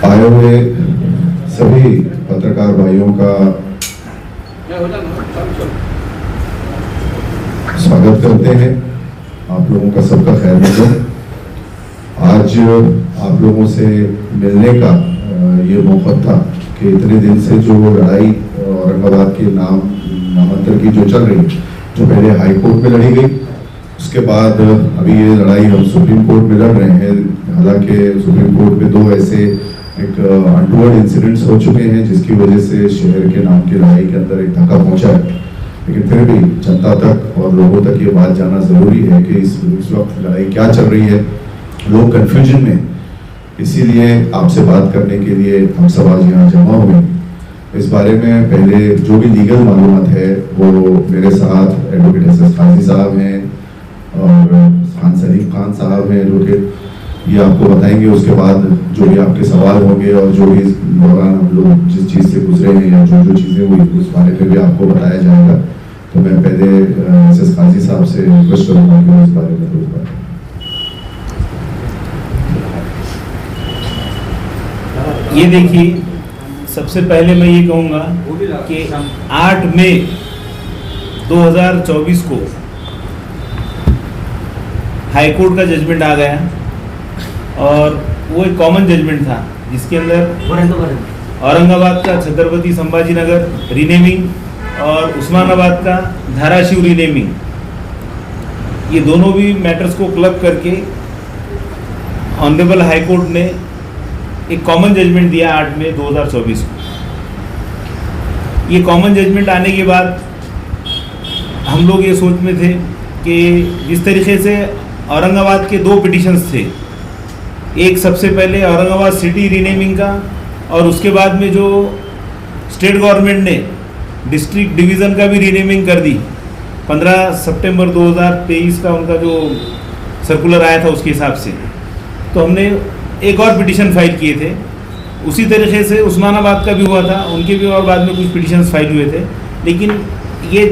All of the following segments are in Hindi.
आए हुए सभी पत्रकार भाइयों का स्वागत करते हैं। आप लोगों का सबका खैर मकदम। आज आप लोगों से मिलने का ये मौका था कि इतने दिन से जो लड़ाई औरंगाबाद के नामांतर की जो चल रही, जो पहले हाई कोर्ट में लड़ी गई, उसके बाद अभी ये लड़ाई हम सुप्रीम कोर्ट में लड़ रहे हैं। हालांकि सुप्रीम कोर्ट में दो ऐसे एक अनटूवर्ड इंसिडेंट्स हो चुके हैं जिसकी वजह से शहर के नाम की लड़ाई के अंदर एक धक्का पहुंचा है, लेकिन फिर भी जनता तक और लोगों तक ये बात जाना जरूरी है कि इस वक्त लड़ाई क्या चल रही है। लोग कंफ्यूजन में, इसीलिए आपसे बात करने के लिए हम सब आज यहाँ जमा हुए। इस बारे में पहले जो भी लीगल मालूमात है वो मेरे साथ एडवोकेट एस काजी साहब हैं और खान सलीम खान साहब हैं एडवोकेट, ये आपको बताएंगे। उसके बाद जो भी आपके सवाल होंगे और जो भी दौरान हम लोग जिस चीज़ से गुजरे हैं या जो जो चीज़ें हुई उस बारे में भी आपको बताया जाएगा। तो मैं पहले एस काजी साहब से रिक्वेस्ट करूँगा कि इस बारे में कुछ बात। ये देखिए, सबसे पहले मैं ये कहूँगा कि 8 मई 2024 को हाई कोर्ट का जजमेंट आ गया और वो एक कॉमन जजमेंट था जिसके अंदर औरंगाबाद का छत्रपति संभाजी नगर रीनेमिंग और उस्मानाबाद का धाराशिव रीनेमिंग, ये दोनों भी मैटर्स को क्लब करके ऑनरेबल हाई कोर्ट ने एक कॉमन जजमेंट दिया 8 मई 2024 को। ये कॉमन जजमेंट आने के बाद हम लोग ये सोच में थे कि जिस तरीके से औरंगाबाद के 2 पिटिशंस थे, एक सबसे पहले औरंगाबाद सिटी रीनेमिंग का और उसके बाद में जो स्टेट गवर्नमेंट ने डिस्ट्रिक्ट डिवीज़न का भी रीनेमिंग कर दी 15 सितंबर 2023 का उनका जो सर्कुलर आया था उसके हिसाब से, तो हमने एक और पिटिशन फाइल किए थे। उसी तरीके से उस्मानाबाद का भी हुआ था, उनके भी और बाद में कुछ पिटिशंस फाइल हुए थे, लेकिन ये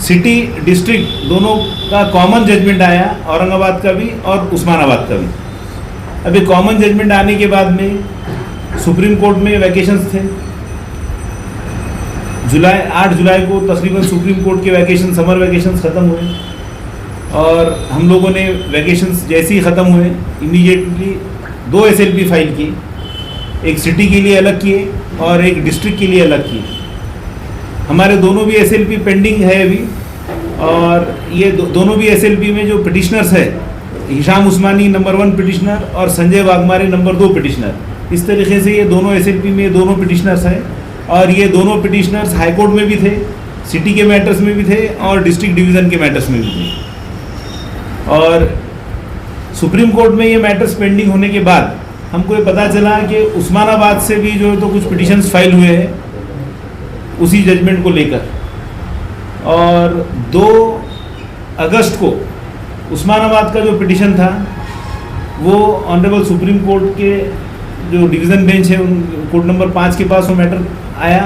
सिटी डिस्ट्रिक्ट दोनों का कॉमन जजमेंट आया, औरंगाबाद का भी और उस्मानाबाद का भी। अभी कॉमन जजमेंट आने के बाद में सुप्रीम कोर्ट में वैकेशंस थे। 8 जुलाई को तकरीबन सुप्रीम कोर्ट के वैकेशन, समर वैकेशंस ख़त्म हुए और हम लोगों ने वैकेशंस जैसे ही ख़त्म हुए इमीडिएटली 2 SLP फाइल किए, एक सिटी के लिए अलग किए और एक डिस्ट्रिक्ट के लिए अलग किए। हमारे दोनों भी SLP पेंडिंग है अभी, और ये दोनों भी SLP में जो पिटिशनर्स है, हिशाम उस्मानी नंबर 1 पिटिशनर और संजय वाघमारे नंबर 2 पिटिशनर, इस तरीके से ये दोनों SLP में दोनों पिटिशनर्स हैं। और ये दोनों पिटिशनर्स हाई कोर्ट में भी थे, सिटी के मैटर्स में भी थे और डिस्ट्रिक्ट डिवीज़न के मैटर्स में भी थे। और सुप्रीम कोर्ट में ये मैटर्स पेंडिंग होने के बाद हमको ये पता चला कि उस्मानाबाद से भी जो तो कुछ पिटिशंस फाइल हुए हैं उसी जजमेंट को लेकर। और 2 अगस्त को उस्मानाबाद का जो पिटिशन था वो ऑनरेबल सुप्रीम कोर्ट के जो डिवीज़न बेंच है उन कोर्ट नंबर 5 के पास वो मैटर आया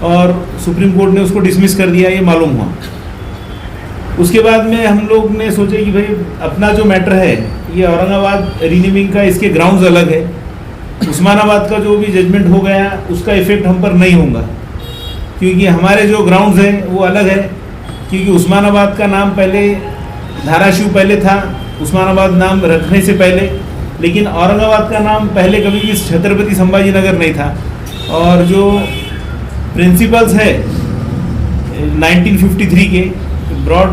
और सुप्रीम कोर्ट ने उसको डिसमिस कर दिया, ये मालूम हुआ। उसके बाद में हम लोग ने सोचे कि भाई अपना जो मैटर है ये औरंगाबाद रीनेमिंग का, इसके ग्राउंड्स अलग है, उस्मानाबाद का जो भी जजमेंट हो गया उसका इफेक्ट हम पर नहीं होगा, क्योंकि हमारे जो ग्राउंड्स हैं वो अलग है। क्योंकि उस्मानाबाद का नाम पहले धाराशिव पहले था, उस्मानाबाद नाम रखने से पहले, लेकिन औरंगाबाद का नाम पहले कभी भी छत्रपति संभाजी नगर नहीं था। और जो प्रिंसिपल्स है 1953 के ब्रॉड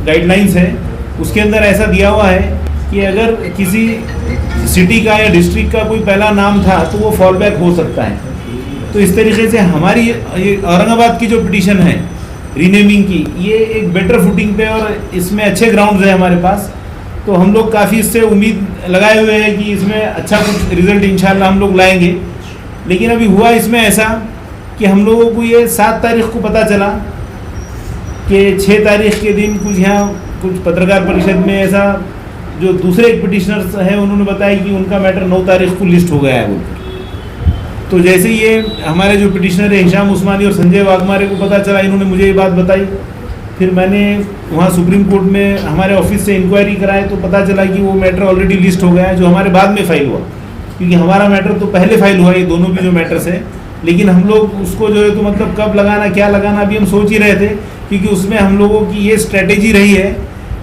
गाइडलाइंस है, उसके अंदर ऐसा दिया हुआ है कि अगर किसी सिटी का या डिस्ट्रिक्ट का कोई पहला नाम था तो वो फॉल बैक हो सकता है। तो इस तरीके से हमारी ये औरंगाबाद की जो पिटीशन है रीनेमिंग की, ये एक बेटर फुटिंग पे और इसमें अच्छे ग्राउंड्स हैं हमारे पास। तो हम लोग काफ़ी इससे उम्मीद लगाए हुए हैं कि इसमें अच्छा कुछ रिजल्ट इंशाल्लाह हम लोग लाएंगे। लेकिन अभी हुआ इसमें ऐसा कि हम लोगों को ये 7 तारीख को पता चला कि 6 तारीख के दिन कुछ यहाँ कुछ पत्रकार परिषद में ऐसा जो दूसरे एक पिटिशनर्स हैं उन्होंने बताया कि उनका मैटर 9 तारीख को लिस्ट हो गया है बोलकर। तो जैसे ही ये हमारे जो पिटिशनर है हिशाम उस्मानी और संजय वाघमारे को पता चला, इन्होंने मुझे ये बात बताई। फिर मैंने वहाँ सुप्रीम कोर्ट में हमारे ऑफिस से इंक्वायरी कराए तो पता चला कि वो मैटर ऑलरेडी लिस्ट हो गया है, जो हमारे बाद में फाइल हुआ। क्योंकि हमारा मैटर तो पहले फाइल हुआ, ये दोनों भी जो मैटर्स है, लेकिन हम लोग उसको जो है तो मतलब कब लगाना क्या लगाना अभी हम सोच ही रहे थे, क्योंकि उसमें हम लोगों की ये स्ट्रेटेजी रही है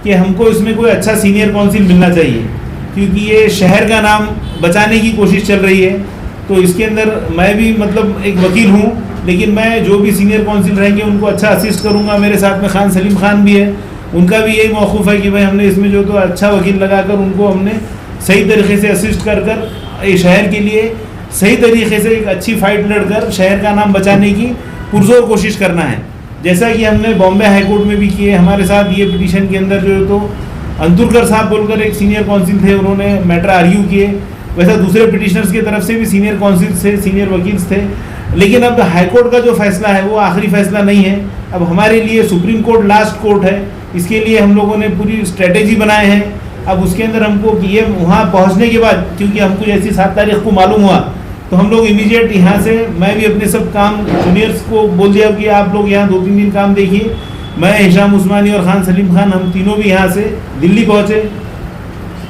कि हमको इसमें कोई अच्छा सीनियर काउंसिल मिलना चाहिए, क्योंकि ये शहर का नाम बचाने की कोशिश चल रही है। तो इसके अंदर मैं भी मतलब एक वकील हूँ, लेकिन मैं जो भी सीनियर काउंसिल रहेंगे उनको अच्छा असिस्ट करूँगा। मेरे साथ में खान सलीम खान भी है, उनका भी यही मौक़ूफ़ है कि भाई हमने इसमें जो तो अच्छा वकील लगाकर उनको हमने सही तरीके से असिस्ट कर ये शहर के लिए सही तरीके से एक अच्छी फ़ाइट लड़कर शहर का नाम बचाने की पुरजोर कोशिश करना है। जैसा कि हमने बॉम्बे हाई कोर्ट में भी किए, हमारे साथ ये पिटीशन के अंदर जो है तो अंतुरकर साहब बोलकर एक सीनियर काउंसिल थे, उन्होंने मैटर आर्ग्यू किए। वैसा दूसरे पिटिशनर्स की तरफ से भी सीनियर काउंसिल से सीनियर वकील थे, लेकिन अब हाईकोर्ट का जो फैसला है वो आखिरी फैसला नहीं है। अब हमारे लिए सुप्रीम कोर्ट लास्ट कोर्ट है, इसके लिए हम लोगों ने पूरी स्ट्रेटेजी बनाए हैं। अब उसके अंदर हमको कि ये वहाँ पहुँचने के बाद, क्योंकि हमको जैसी 7 तारीख को मालूम हुआ तो हम लोग इमीडिएट यहाँ से, मैं भी अपने सब काम जूनियर्स को बोल दिया कि आप लोग यहाँ 2-3 दिन काम देखिए। मैं, हिशाम उस्मानी और खान सलीम खान, हम तीनों भी यहाँ से दिल्ली पहुँचे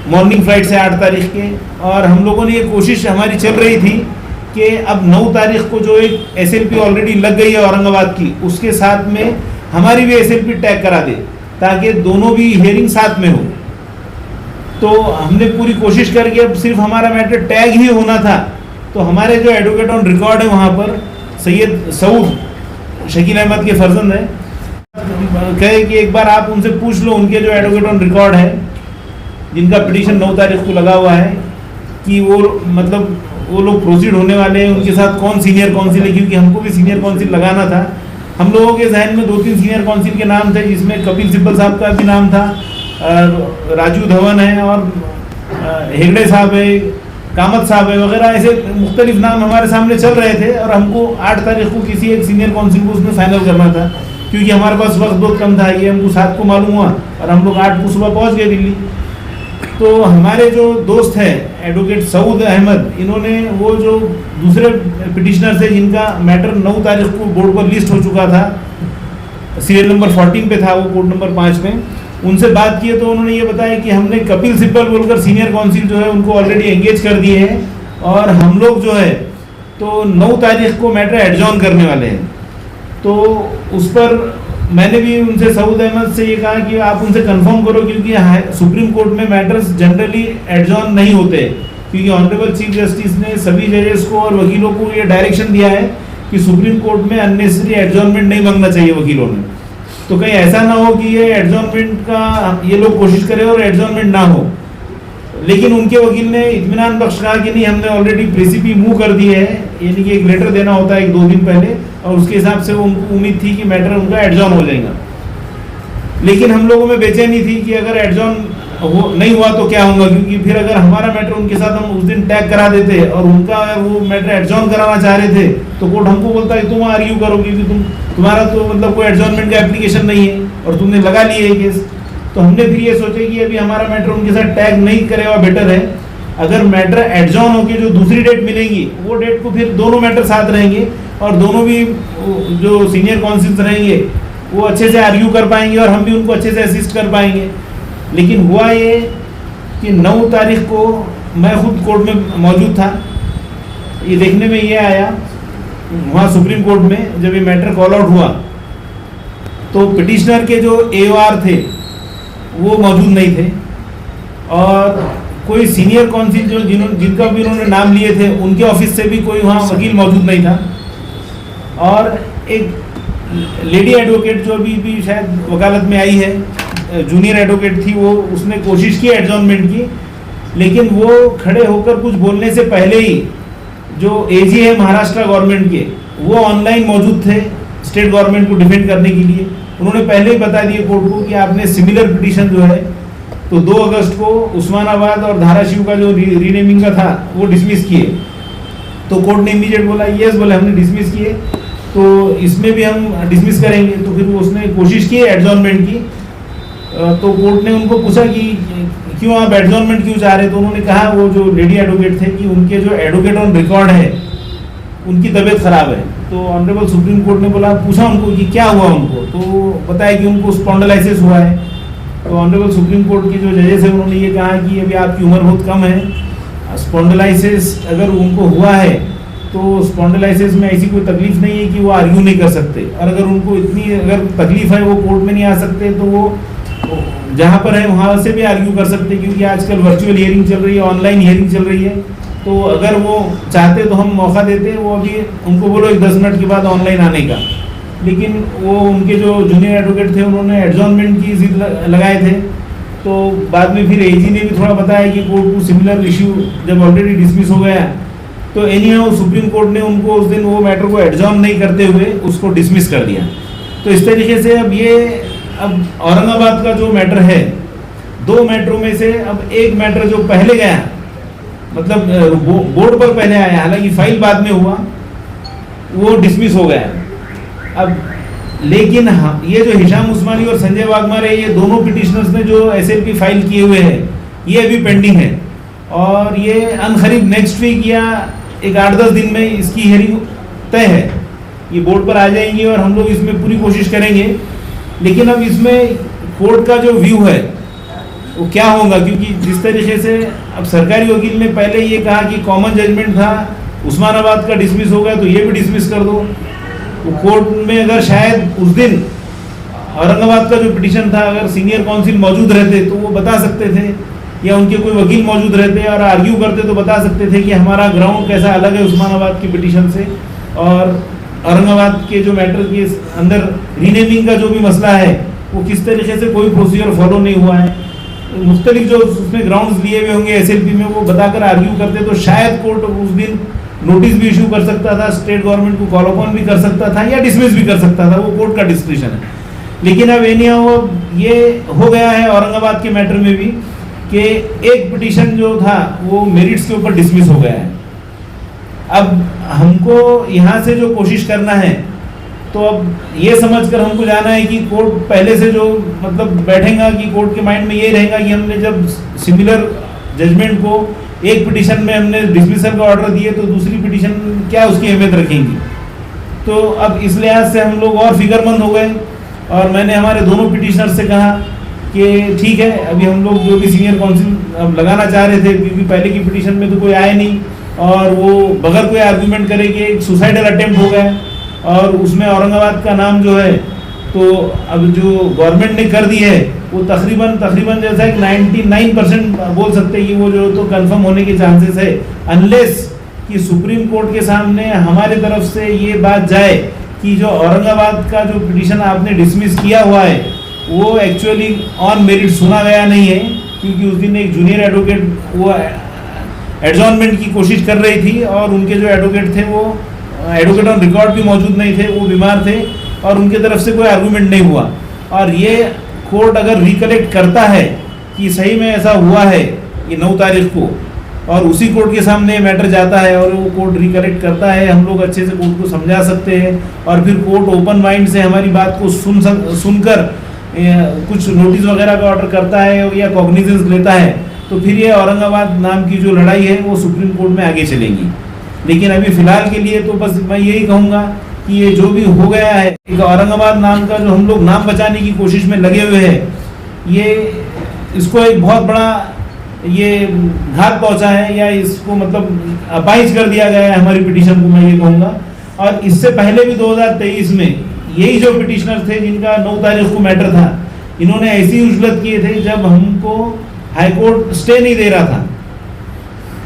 मॉर्निंग फ्लाइट से 8 तारीख के। और हम लोगों ने ये कोशिश हमारी चल रही थी कि अब 9 तारीख को जो एक SLP ऑलरेडी लग गई है औरंगाबाद की, उसके साथ में हमारी भी SLP टैग करा दे, ताकि दोनों भी हियरिंग साथ में हो। तो हमने पूरी कोशिश करके अब सिर्फ हमारा मैटर टैग ही होना था। तो हमारे जो एडवोकेट ऑन रिकॉर्ड है वहाँ पर सैयद सऊद शकील अहमद के फर्जंद है, कहे कि एक बार आप उनसे पूछ लो, उनके जो एडवोकेट ऑन रिकॉर्ड है जिनका पिटीशन 9 तारीख को लगा हुआ है, कि वो मतलब वो लोग प्रोसीड होने वाले हैं, उनके साथ कौन सीनियर काउंसिल है, क्योंकि हमको भी सीनियर काउंसिल लगाना था। हम लोगों के जहन में 2-3 सीनियर काउंसिल के नाम थे, जिसमें कपिल सिब्बल साहब का भी नाम था, राजू धवन है और हेगड़े साहब है, कामत साहब है वगैरह, ऐसे मुख्तलिफ नाम हमारे सामने चल रहे थे। और हमको 8 तारीख को किसी एक सीनियर काउंसिल को उसमें फाइनल करना था, क्योंकि हमारे पास वक्त बहुत कम था। ये हमको 7 को मालूम हुआ और हम लोग 8 को सुबह पहुंच गए दिल्ली। तो हमारे जो दोस्त हैं एडवोकेट सऊद अहमद, इन्होंने वो जो दूसरे पिटिशनर थे जिनका मैटर 9 तारीख को बोर्ड पर लिस्ट हो चुका था, सीरियल नंबर 14 पे था वो, कोर्ट नंबर 5 में, उनसे बात किए तो उन्होंने ये बताया कि हमने कपिल सिब्बल बोलकर सीनियर काउंसिल जो है उनको ऑलरेडी एंगेज कर दिए हैं, और हम लोग जो है तो 9 तारीख को मैटर एडजॉर्न करने वाले हैं। तो उस पर मैंने भी उनसे सऊद अहमद से ये कहा कि आप उनसे कंफर्म करो, क्योंकि सुप्रीम कोर्ट में मैटर्स जनरली एडजॉर्न नहीं होते, क्योंकि ऑनरेबल चीफ जस्टिस ने सभी जजेस को और वकीलों को ये डायरेक्शन दिया है कि सुप्रीम कोर्ट में अननेसेसरी एडजॉर्नमेंट नहीं मांगना चाहिए वकीलों ने। तो कहीं ऐसा ना हो कि ये एडजॉर्नमेंट का ये लोग कोशिश करें और एडजॉर्नमेंट ना हो। लेकिन उनके वकील ने इत्मीनान बख्श कहा कि नहीं, हमने ऑलरेडी प्रेसिपी मूव कर दिए है, यानी कि एक लेटर देना होता है 1-2 दिन पहले, और उसके हिसाब से उनको उम्मीद थी कि मैटर उनका एडजॉर्न हो जाएगा। लेकिन हम लोगों में बेचैनी थी कि अगर एडजॉर्न नहीं हुआ तो क्या होगा, क्योंकि फिर अगर हमारा मैटर उनके साथ हम उस दिन टैग करा देते और उनका वो मैटर एडजॉर्न कराना चाह रहे थे, तो कोर्ट हमको बोलता है तुम आर्ग्यू करो, क्योंकि तुम्हारा तो मतलब कोई एडजॉर्नमेंट का एप्लीकेशन नहीं है और तुमने लगा लिए है केस। तो हमने फिर ये सोचे कि अभी हमारा मैटर उनके साथ टैग नहीं करेगा, बेटर है अगर मैटर एडजॉर्न होकर जो दूसरी डेट मिलेंगी वो डेट को फिर दोनों मैटर साथ रहेंगे और दोनों भी जो सीनियर काउंसिल्स रहेंगे वो अच्छे से आर्ग्यू कर पाएंगे और हम भी उनको अच्छे से असिस्ट कर पाएंगे। लेकिन हुआ ये कि 9 तारीख को मैं खुद कोर्ट में मौजूद था। ये देखने में ये आया वहाँ सुप्रीम कोर्ट में जब ये मैटर कॉल आउट हुआ तो पिटिशनर के जो AOR थे वो मौजूद नहीं थे और कोई सीनियर काउंसिल जो जिनका भी उन्होंने नाम लिए थे उनके ऑफिस से भी कोई वहाँ वकील मौजूद नहीं था। और एक लेडी एडवोकेट जो अभी भी शायद वकालत में आई है, जूनियर एडवोकेट थी, वो उसने कोशिश की एडजॉर्नमेंट की, लेकिन वो खड़े होकर कुछ बोलने से पहले ही जो AG है महाराष्ट्र गवर्नमेंट के वो ऑनलाइन मौजूद थे स्टेट गवर्नमेंट को डिफेंड करने के लिए। उन्होंने पहले ही बता दिया कोर्ट को कि आपने सिमिलर पिटीशन जो है तो 2 अगस्त को उस्मानाबाद और धाराशिव का जो रीनेमिंग का था वो डिसमिस किए। तो कोर्ट ने इमीडिएट बोला यस, बोले हमने डिसमिस किए तो इसमें भी हम डिसमिस करेंगे। तो फिर उसने कोशिश की एडजॉर्नमेंट की। तो कोर्ट ने उनको पूछा कि क्यों आप एडजॉर्नमेंट क्यों चाह रहे, तो उन्होंने कहा वो जो लेडी एडवोकेट थे कि उनके जो एडवोकेट ऑन रिकॉर्ड है उनकी तबीयत खराब है। तो ऑनरेबल सुप्रीम कोर्ट ने बोला, पूछा उनको कि क्या हुआ उनको, तो बताया कि उनको स्पॉन्डिलाइसिस हुआ है। तो ऑनरेबल सुप्रीम कोर्ट के जो जजेस हैं उन्होंने ये कहा कि अभी आपकी उम्र बहुत कम है, स्पॉन्डिलाइसिस अगर उनको हुआ है तो स्पॉन्डिलाइसिस में ऐसी कोई तकलीफ नहीं है कि वो आर्ग्यू नहीं कर सकते, और अगर उनको इतनी अगर तकलीफ है वो कोर्ट में नहीं आ सकते तो वो जहाँ पर है वहाँ से भी आर्ग्यू कर सकते हैं, क्योंकि आजकल वर्चुअल हियरिंग चल रही है, ऑनलाइन हियरिंग चल रही है। तो अगर वो चाहते तो हम मौका देते हैं, वो अभी उनको बोलो 10 मिनट के बाद ऑनलाइन आने का, लेकिन वो उनके जो जूनियर एडवोकेट थे उन्होंने एडजॉर्नमेंट की जिद लगाए थे। तो बाद में फिर एजी ने भी थोड़ा बताया कि कोर्ट को सिमिलर इश्यू जब ऑलरेडी डिसमिस हो गया तो एनी हाउ सुप्रीम कोर्ट ने उनको उस दिन वो मैटर को एडजॉर्न नहीं करते हुए उसको डिसमिस कर दिया। तो इस तरीके से अब औरंगाबाद का जो मैटर है, 2 मैटरों में से अब एक मैटर जो पहले गया, मतलब बोर्ड पर पहले आया, हालांकि फाइल बाद में हुआ, वो डिसमिस हो गया। अब लेकिन हाँ, ये जो हिशाम उस्मानी और संजय वाघमारे, ये दोनों पिटिशनर्स ने जो एसएलपी फाइल किए हुए हैं, ये अभी पेंडिंग है, और ये अनकरीब नेक्स्ट वीक या एक 8-10 दिन में इसकी हियरिंग तय है। ये बोर्ड पर आ जाएंगी और हम लोग इसमें पूरी कोशिश करेंगे। लेकिन अब इसमें कोर्ट का जो व्यू है वो क्या होगा, क्योंकि जिस तरीके से अब सरकारी वकील ने पहले ये कहा कि कॉमन जजमेंट था, उस्मानाबाद का डिसमिस हो गया तो ये भी डिसमिस कर दो। तो कोर्ट में अगर शायद उस दिन औरंगाबाद का जो पिटीशन था, अगर सीनियर काउंसिल मौजूद रहते तो वो बता सकते थे, या उनके कोई वकील मौजूद रहते और आर्ग्यू करते तो बता सकते थे कि हमारा ग्राउंड कैसा अलग है उस्मानाबाद की पिटीशन से, और औरंगाबाद के जो मैटर के अंदर रीनेमिंग का जो भी मसला है वो किस तरीके से कोई प्रोसीजर फॉलो नहीं हुआ है, मुख्तलिफ जो उसमें ग्राउंड्स लिए हुए होंगे एसएलपी में, वो बताकर आर्ग्यू करते तो शायद कोर्ट उस दिन नोटिस भी इशू कर सकता था, स्टेट गवर्नमेंट को कॉल अपॉन भी कर सकता था या डिसमिस भी कर सकता था, वो कोर्ट का डिस्क्रिप्शन है। लेकिन अब ये हो गया है औरंगाबाद के मैटर में भी कि एक पिटीशन जो था वो मेरिट्स के ऊपर डिसमिस हो गया है। अब हमको यहाँ से जो कोशिश करना है, तो अब ये समझकर हमको जाना है कि कोर्ट पहले से जो मतलब बैठेगा कि कोर्ट के माइंड में ये रहेगा कि हमने जब सिमिलर जजमेंट को एक पिटीशन में हमने डिसमिसल का ऑर्डर दिए तो दूसरी पिटीशन क्या उसकी अहमियत रखेंगी। तो अब इस लिहाज से हम लोग और फिक्रमंद हो गए, और मैंने हमारे दोनों पिटीशनर से कहा कि ठीक है, अभी हम लोग जो भी सीनियर काउंसिल अब लगाना चाह रहे थे, क्योंकि पहले की पिटीशन में तो कोई आए नहीं और वो बगैर कोई आर्गूमेंट करे कि एक सुसाइडल अटेम्प्ट हो गया, और उसमें औरंगाबाद का नाम जो है, तो अब जो गवर्नमेंट ने कर दी है वो तकरीबन जैसा एक 99% बोल सकते हैं कि वो जो तो कंफर्म होने के चांसेस है, अनलेस कि सुप्रीम कोर्ट के सामने हमारे तरफ से ये बात जाए कि जो औरंगाबाद का जो पिटीशन आपने डिसमिस किया हुआ है वो एक्चुअली ऑन मेरिट सुना गया नहीं है, क्योंकि उस दिन एक जूनियर एडवोकेट वो एडजॉर्नमेंट की कोशिश कर रही थी और उनके जो एडवोकेट थे वो एडवोकेट ऑन रिकॉर्ड भी मौजूद नहीं थे, वो बीमार थे और उनके तरफ से कोई आर्गूमेंट नहीं हुआ। और ये कोर्ट अगर रिकलेक्ट करता है कि सही में ऐसा हुआ है ये 9 तारीख को, और उसी कोर्ट के सामने मैटर जाता है और वो कोर्ट रिकलेक्ट करता है, हम लोग अच्छे से कोर्ट को समझा सकते हैं, और फिर कोर्ट ओपन माइंड से हमारी बात को सुनकर कुछ नोटिस वगैरह का ऑर्डर करता है या कॉग्निजेंस लेता है, तो फिर ये औरंगाबाद नाम की जो लड़ाई है वो सुप्रीम कोर्ट में आगे चलेगी। लेकिन अभी फिलहाल के लिए तो बस मैं यही कहूँगा कि ये जो भी हो गया है, एक औरंगाबाद नाम का जो हम लोग नाम बचाने की कोशिश में लगे हुए हैं, ये इसको एक बहुत बड़ा ये घात पहुंचा है, या इसको मतलब अपाइज कर दिया गया है हमारी पिटीशन को, मैं ये कहूँगा। और इससे पहले भी 2023 में यही जो पिटिशनर थे जिनका 9 तारीख को मैटर था, इन्होंने ऐसी उजलत किए थे जब हमको हाईकोर्ट स्टे नहीं दे रहा था,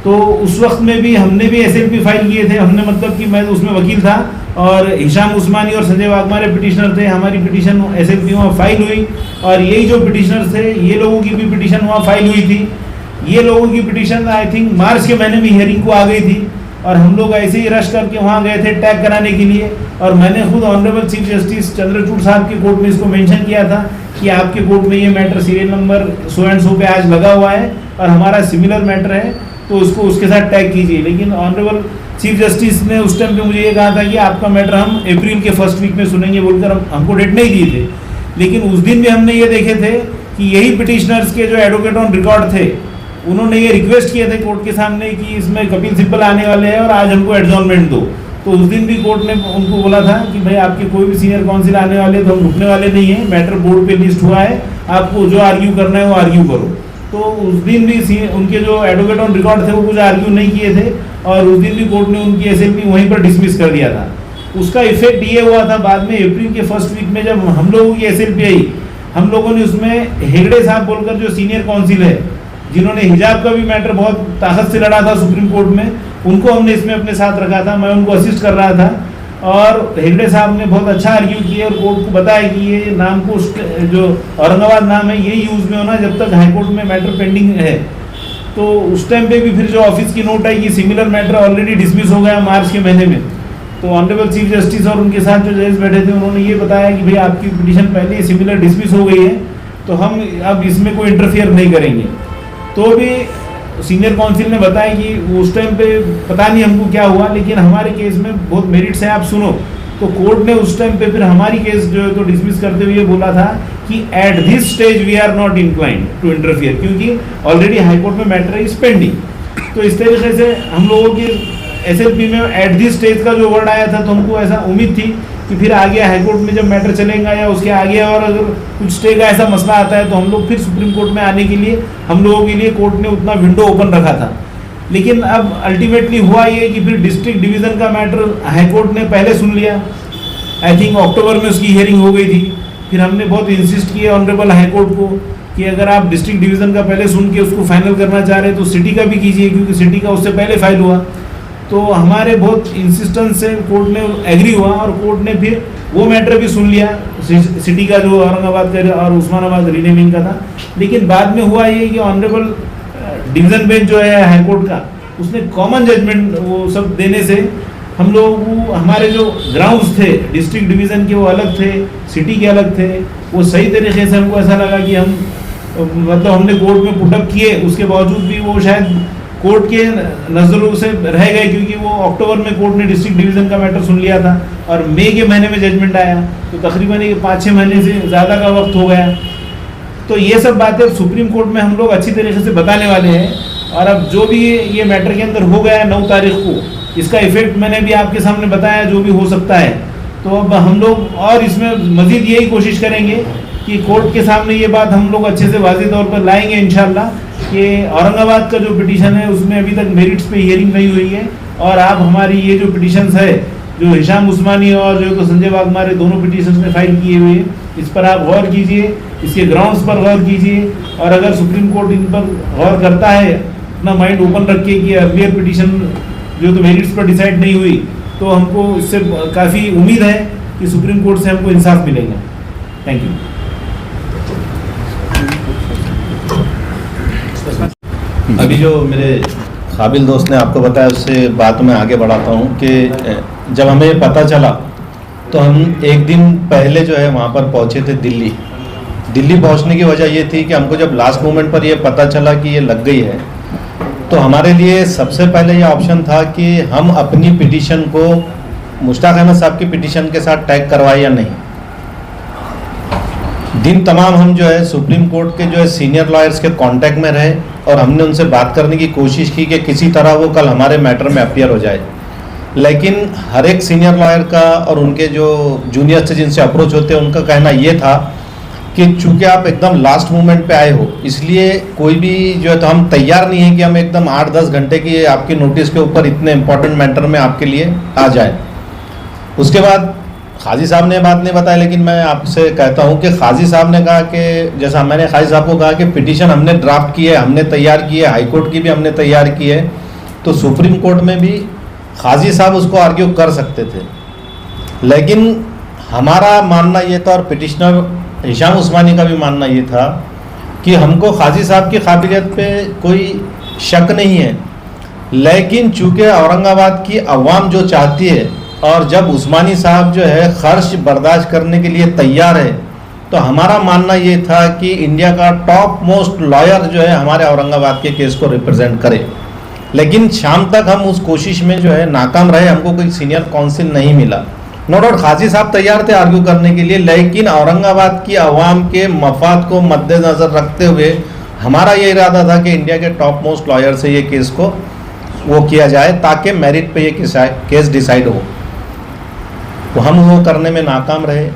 तो उस वक्त में भी हमने भी एसएलपी फाइल किए थे। हमने मतलब कि मैं उसमें वकील था और हिशाम उस्मानी और संजय वाघमारे पिटिशनर थे, हमारी पिटीशन एसएलपी वहाँ फाइल हुई, और यही जो पिटिशनर थे ये लोगों की भी पिटीशन वहाँ फाइल हुई थी। ये लोगों की पिटीशन आई थिंक मार्च के महीने में हियरिंग को आ गई थी, और हम लोग ऐसे ही रश करके वहाँ गए थे टैग कराने के लिए, और मैंने खुद ऑनरेबल चीफ जस्टिस चंद्रचूड़ साहब के कोर्ट में इसको मेंशन किया था कि आपके कोर्ट में ये matter serial number so and so पे आज लगा हुआ है और हमारा सिमिलर मैटर है, तो उसको उसके साथ टैग कीजिए। लेकिन ऑनरेबल चीफ जस्टिस ने उस टाइम पे मुझे ये कहा था कि आपका मैटर हम अप्रैल के फर्स्ट वीक में सुनेंगे बोलकर हमको डेट नहीं दिए थे। लेकिन उस दिन भी हमने ये देखे थे कि यही पिटिशनर्स के जो एडवोकेट ऑन रिकॉर्ड थे, उन्होंने ये रिक्वेस्ट किए थे कोर्ट के सामने कि इसमें कपिल सिब्बल आने वाले हैं और आज हमको एडजॉर्नमेंट दो। तो उस दिन भी कोर्ट ने उनको बोला था कि भाई आपके कोई भी सीनियर काउंसिल आने वाले तो हम रुकने वाले नहीं हैं, मैटर बोर्ड पे लिस्ट हुआ है, आपको जो आर्ग्यू करना है वो आर्ग्यू करो। तो उस दिन भी उनके जो एडवोकेट ऑन रिकॉर्ड थे वो कुछ आर्ग्यू नहीं किए थे और उस दिन भी कोर्ट ने उनकी एसएलपी वहीं पर डिसमिस कर दिया था। उसका इफेक्ट ये हुआ था बाद में अप्रैल के फर्स्ट वीक में जब हम लोगों की एसएलपी आई, हम लोगों ने उसमें हेगड़े साहब बोलकर जो सीनियर काउंसिल है जिन्होंने हिजाब का भी मैटर बहुत ताकत से लड़ा था सुप्रीम कोर्ट में, उनको हमने इसमें अपने साथ रखा था, मैं उनको असिस्ट कर रहा था और हेगड़े साहब ने बहुत अच्छा आर्ग्यू किया और कोर्ट को बताया कि ये नाम को जो औरंगाबाद नाम है ये यूज़ में होना जब तक हाईकोर्ट में मैटर पेंडिंग है। तो उस टाइम पे भी फिर जो ऑफिस की नोट आई कि सिमिलर मैटर ऑलरेडी डिसमिस हो गया मार्च के महीने में, तो ऑनरेबल चीफ जस्टिस और उनके साथ जो जजेस बैठे थे उन्होंने ये बताया कि भाई आपकी पिटीशन पहले सिमिलर डिसमिस हो गई है तो हम अब इसमें कोई इंटरफियर नहीं करेंगे। तो भी सीनियर काउंसिल ने बताया कि उस टाइम पे पता नहीं हमको क्या हुआ, लेकिन हमारे केस में बहुत मेरिट्स है, आप सुनो। तो कोर्ट ने उस टाइम पे फिर हमारी केस जो है तो डिसमिस करते हुए बोला था कि at this stage we are not inclined to interfere, क्योंकि ऑलरेडी हाईकोर्ट में मैटर इज पेंडिंग। तो इस तरीके से हम लोगों की एसएलपी में एट दिस स्टेज का जो वर्ड आया था तो हमको ऐसा उम्मीद थी कि फिर आगे हाईकोर्ट में जब मैटर चलेगा या उसके आगे और अगर कुछ स्टे का ऐसा मसला आता है तो हम लोग फिर सुप्रीम कोर्ट में आने के लिए हम लोगों के लिए कोर्ट ने उतना विंडो ओपन रखा था। लेकिन अब अल्टीमेटली हुआ ये कि फिर डिस्ट्रिक्ट डिवीज़न का मैटर हाईकोर्ट ने पहले सुन लिया, आई थिंक अक्टूबर में उसकी हियरिंग हो गई थी। फिर हमने बहुत इंसिस्ट किया ऑनरेबल हाईकोर्ट को कि अगर आप डिस्ट्रिक्ट डिवीज़न का पहले सुन के उसको फाइनल करना चाह रहे हैं तो सिटी का भी कीजिए, क्योंकि सिटी का उससे पहले फाइल हुआ। तो हमारे बहुत इंसिस्टेंस से कोर्ट ने एग्री हुआ और कोर्ट ने फिर वो मैटर भी सुन लिया सिटी का जो औरंगाबाद का और उस्मानाबाद रीनेमिंग का था। लेकिन बाद में हुआ ये कि ऑनरेबल डिवीज़न बेंच जो है हाईकोर्ट का उसने कॉमन जजमेंट वो सब देने से हम लोग हमारे जो ग्राउंड्स थे डिस्ट्रिक्ट डिवीज़न के वो अलग थे, सिटी के अलग थे, वो सही तरीके से हमको ऐसा लगा कि हम मतलब हमने कोर्ट में पुटअप किए, उसके बावजूद भी वो शायद कोर्ट के नज़रों से रह गए, क्योंकि वो अक्टूबर में कोर्ट ने डिस्ट्रिक्ट डिवीज़न का मैटर सुन लिया था और मई के महीने में जजमेंट आया, तो तकरीबन 5-6 महीने से ज़्यादा का वक्त हो गया। तो ये सब बातें सुप्रीम कोर्ट में हम लोग अच्छी तरीके से बताने वाले हैं। और अब जो भी ये मैटर के अंदर हो गया 9 तारीख को, इसका इफेक्ट मैंने भी आपके सामने बताया जो भी हो सकता है। तो अब हम लोग और इसमें मज़ीद यही कोशिश करेंगे कि कोर्ट के सामने ये बात हम लोग अच्छे से वाज़ेह तौर पर लाएंगे इंशाल्लाह कि औरंगाबाद का जो पिटीशन है उसमें अभी तक मेरिट्स पे हियरिंग नहीं हुई है और आप हमारी ये जो पिटीशंस है जो हिशाम उस्मानी और जो तो संजय वाघमारे दोनों पिटीशंस ने फाइल किए हुए हैं, इस पर आप गौर कीजिए, इसके ग्राउंड्स पर गौर कीजिए और अगर सुप्रीम कोर्ट इन पर गौर करता है, अपना माइंड ओपन रख के कि अर्लियर पिटीशन जो तो मेरिट्स पर डिसाइड नहीं हुई, तो हमको इससे काफ़ी उम्मीद है कि सुप्रीम कोर्ट से हमको इंसाफ मिलेगा। Thank you. अभी जो मेरे काबिल दोस्त ने आपको बताया उससे बात मैं आगे बढ़ाता हूँ कि जब हमें पता चला तो हम एक दिन पहले जो है वहाँ पर पहुँचे थे दिल्ली पहुँचने की वजह ये थी कि हमको जब लास्ट मोमेंट पर ये पता चला कि ये लग गई है तो हमारे लिए सबसे पहले ये ऑप्शन था कि हम अपनी पिटीशन को मुश्ताक अहमद साहब की पिटीशन के साथ टैग करवाएं या नहीं। दिन तमाम हम जो है सुप्रीम कोर्ट के जो है सीनियर लॉयर्स के कांटेक्ट में रहे और हमने उनसे बात करने की कोशिश की कि किसी तरह वो कल हमारे मैटर में अपीयर हो जाए। लेकिन हर एक सीनियर लॉयर का और उनके जो जूनियर से जिनसे अप्रोच होते हैं उनका कहना ये था कि चूंकि आप एकदम लास्ट मोमेंट पे आए हो इसलिए कोई भी जो है तो हम तैयार नहीं है कि हम एकदम 8-10 घंटे की आपकी नोटिस के ऊपर इतने इंपॉर्टेंट मैटर में आपके लिए आ जाए। उसके बाद खाजी साहब ने बात नहीं बताया, लेकिन मैं आपसे कहता हूं कि खाजी साहब ने कहा कि जैसा मैंने खाजी साहब को कहा कि पिटीशन हमने ड्राफ्ट की है, हमने तैयार की है, हाई कोर्ट की भी हमने तैयार की है, तो सुप्रीम कोर्ट में भी खाजी साहब उसको आर्ग्यू कर सकते थे। लेकिन हमारा मानना ये था और पिटिशनर हिशाम उस्मानी का भी मानना ये था कि हमको खाजी साहब की काबिलियत पे कोई शक नहीं है, लेकिन चूँकि औरंगाबाद की अवाम जो चाहती है और जब उस्मानी साहब जो है खर्च बर्दाश्त करने के लिए तैयार है, तो हमारा मानना ये था कि इंडिया का टॉप मोस्ट लॉयर जो है हमारे औरंगाबाद के केस को रिप्रेजेंट करे। लेकिन शाम तक हम उस कोशिश में जो है नाकाम रहे, हमको कोई सीनियर काउंसिल नहीं मिला। नो डाउट खाजी साहब तैयार थे आर्ग्यू करने के लिए, लेकिन औरंगाबाद की आवाम के मफाद को मद्देनज़र रखते हुए हमारा ये इरादा था कि इंडिया के टॉप मोस्ट लॉयर से ये केस को वो किया जाए ताकि मेरिट पे ये केस डिसाइड हो। तो हम वो करने में नाकाम रहे,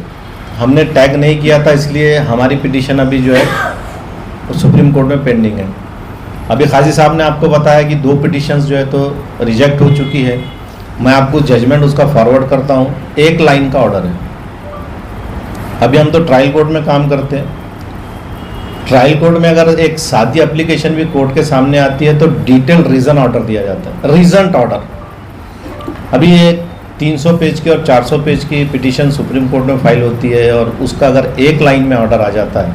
हमने टैग नहीं किया था, इसलिए हमारी पिटीशन अभी जो है और सुप्रीम कोर्ट में पेंडिंग है। अभी काजी साहब ने आपको बताया कि 2 पिटिशंस जो है तो रिजेक्ट हो चुकी है। मैं आपको जजमेंट उसका फॉरवर्ड करता हूँ, 1 लाइन का ऑर्डर है। अभी हम तो ट्रायल कोर्ट में काम करते हैं। ट्रायल कोर्ट में अगर एक सादी एप्लीकेशन भी कोर्ट के सामने आती है तो डिटेल रीज़न ऑर्डर दिया जाता है, रीजन ऑर्डर। अभी ये 300 पेज की और 400 पेज की पिटीशन सुप्रीम कोर्ट में फाइल होती है और उसका अगर 1 लाइन में ऑर्डर आ जाता है,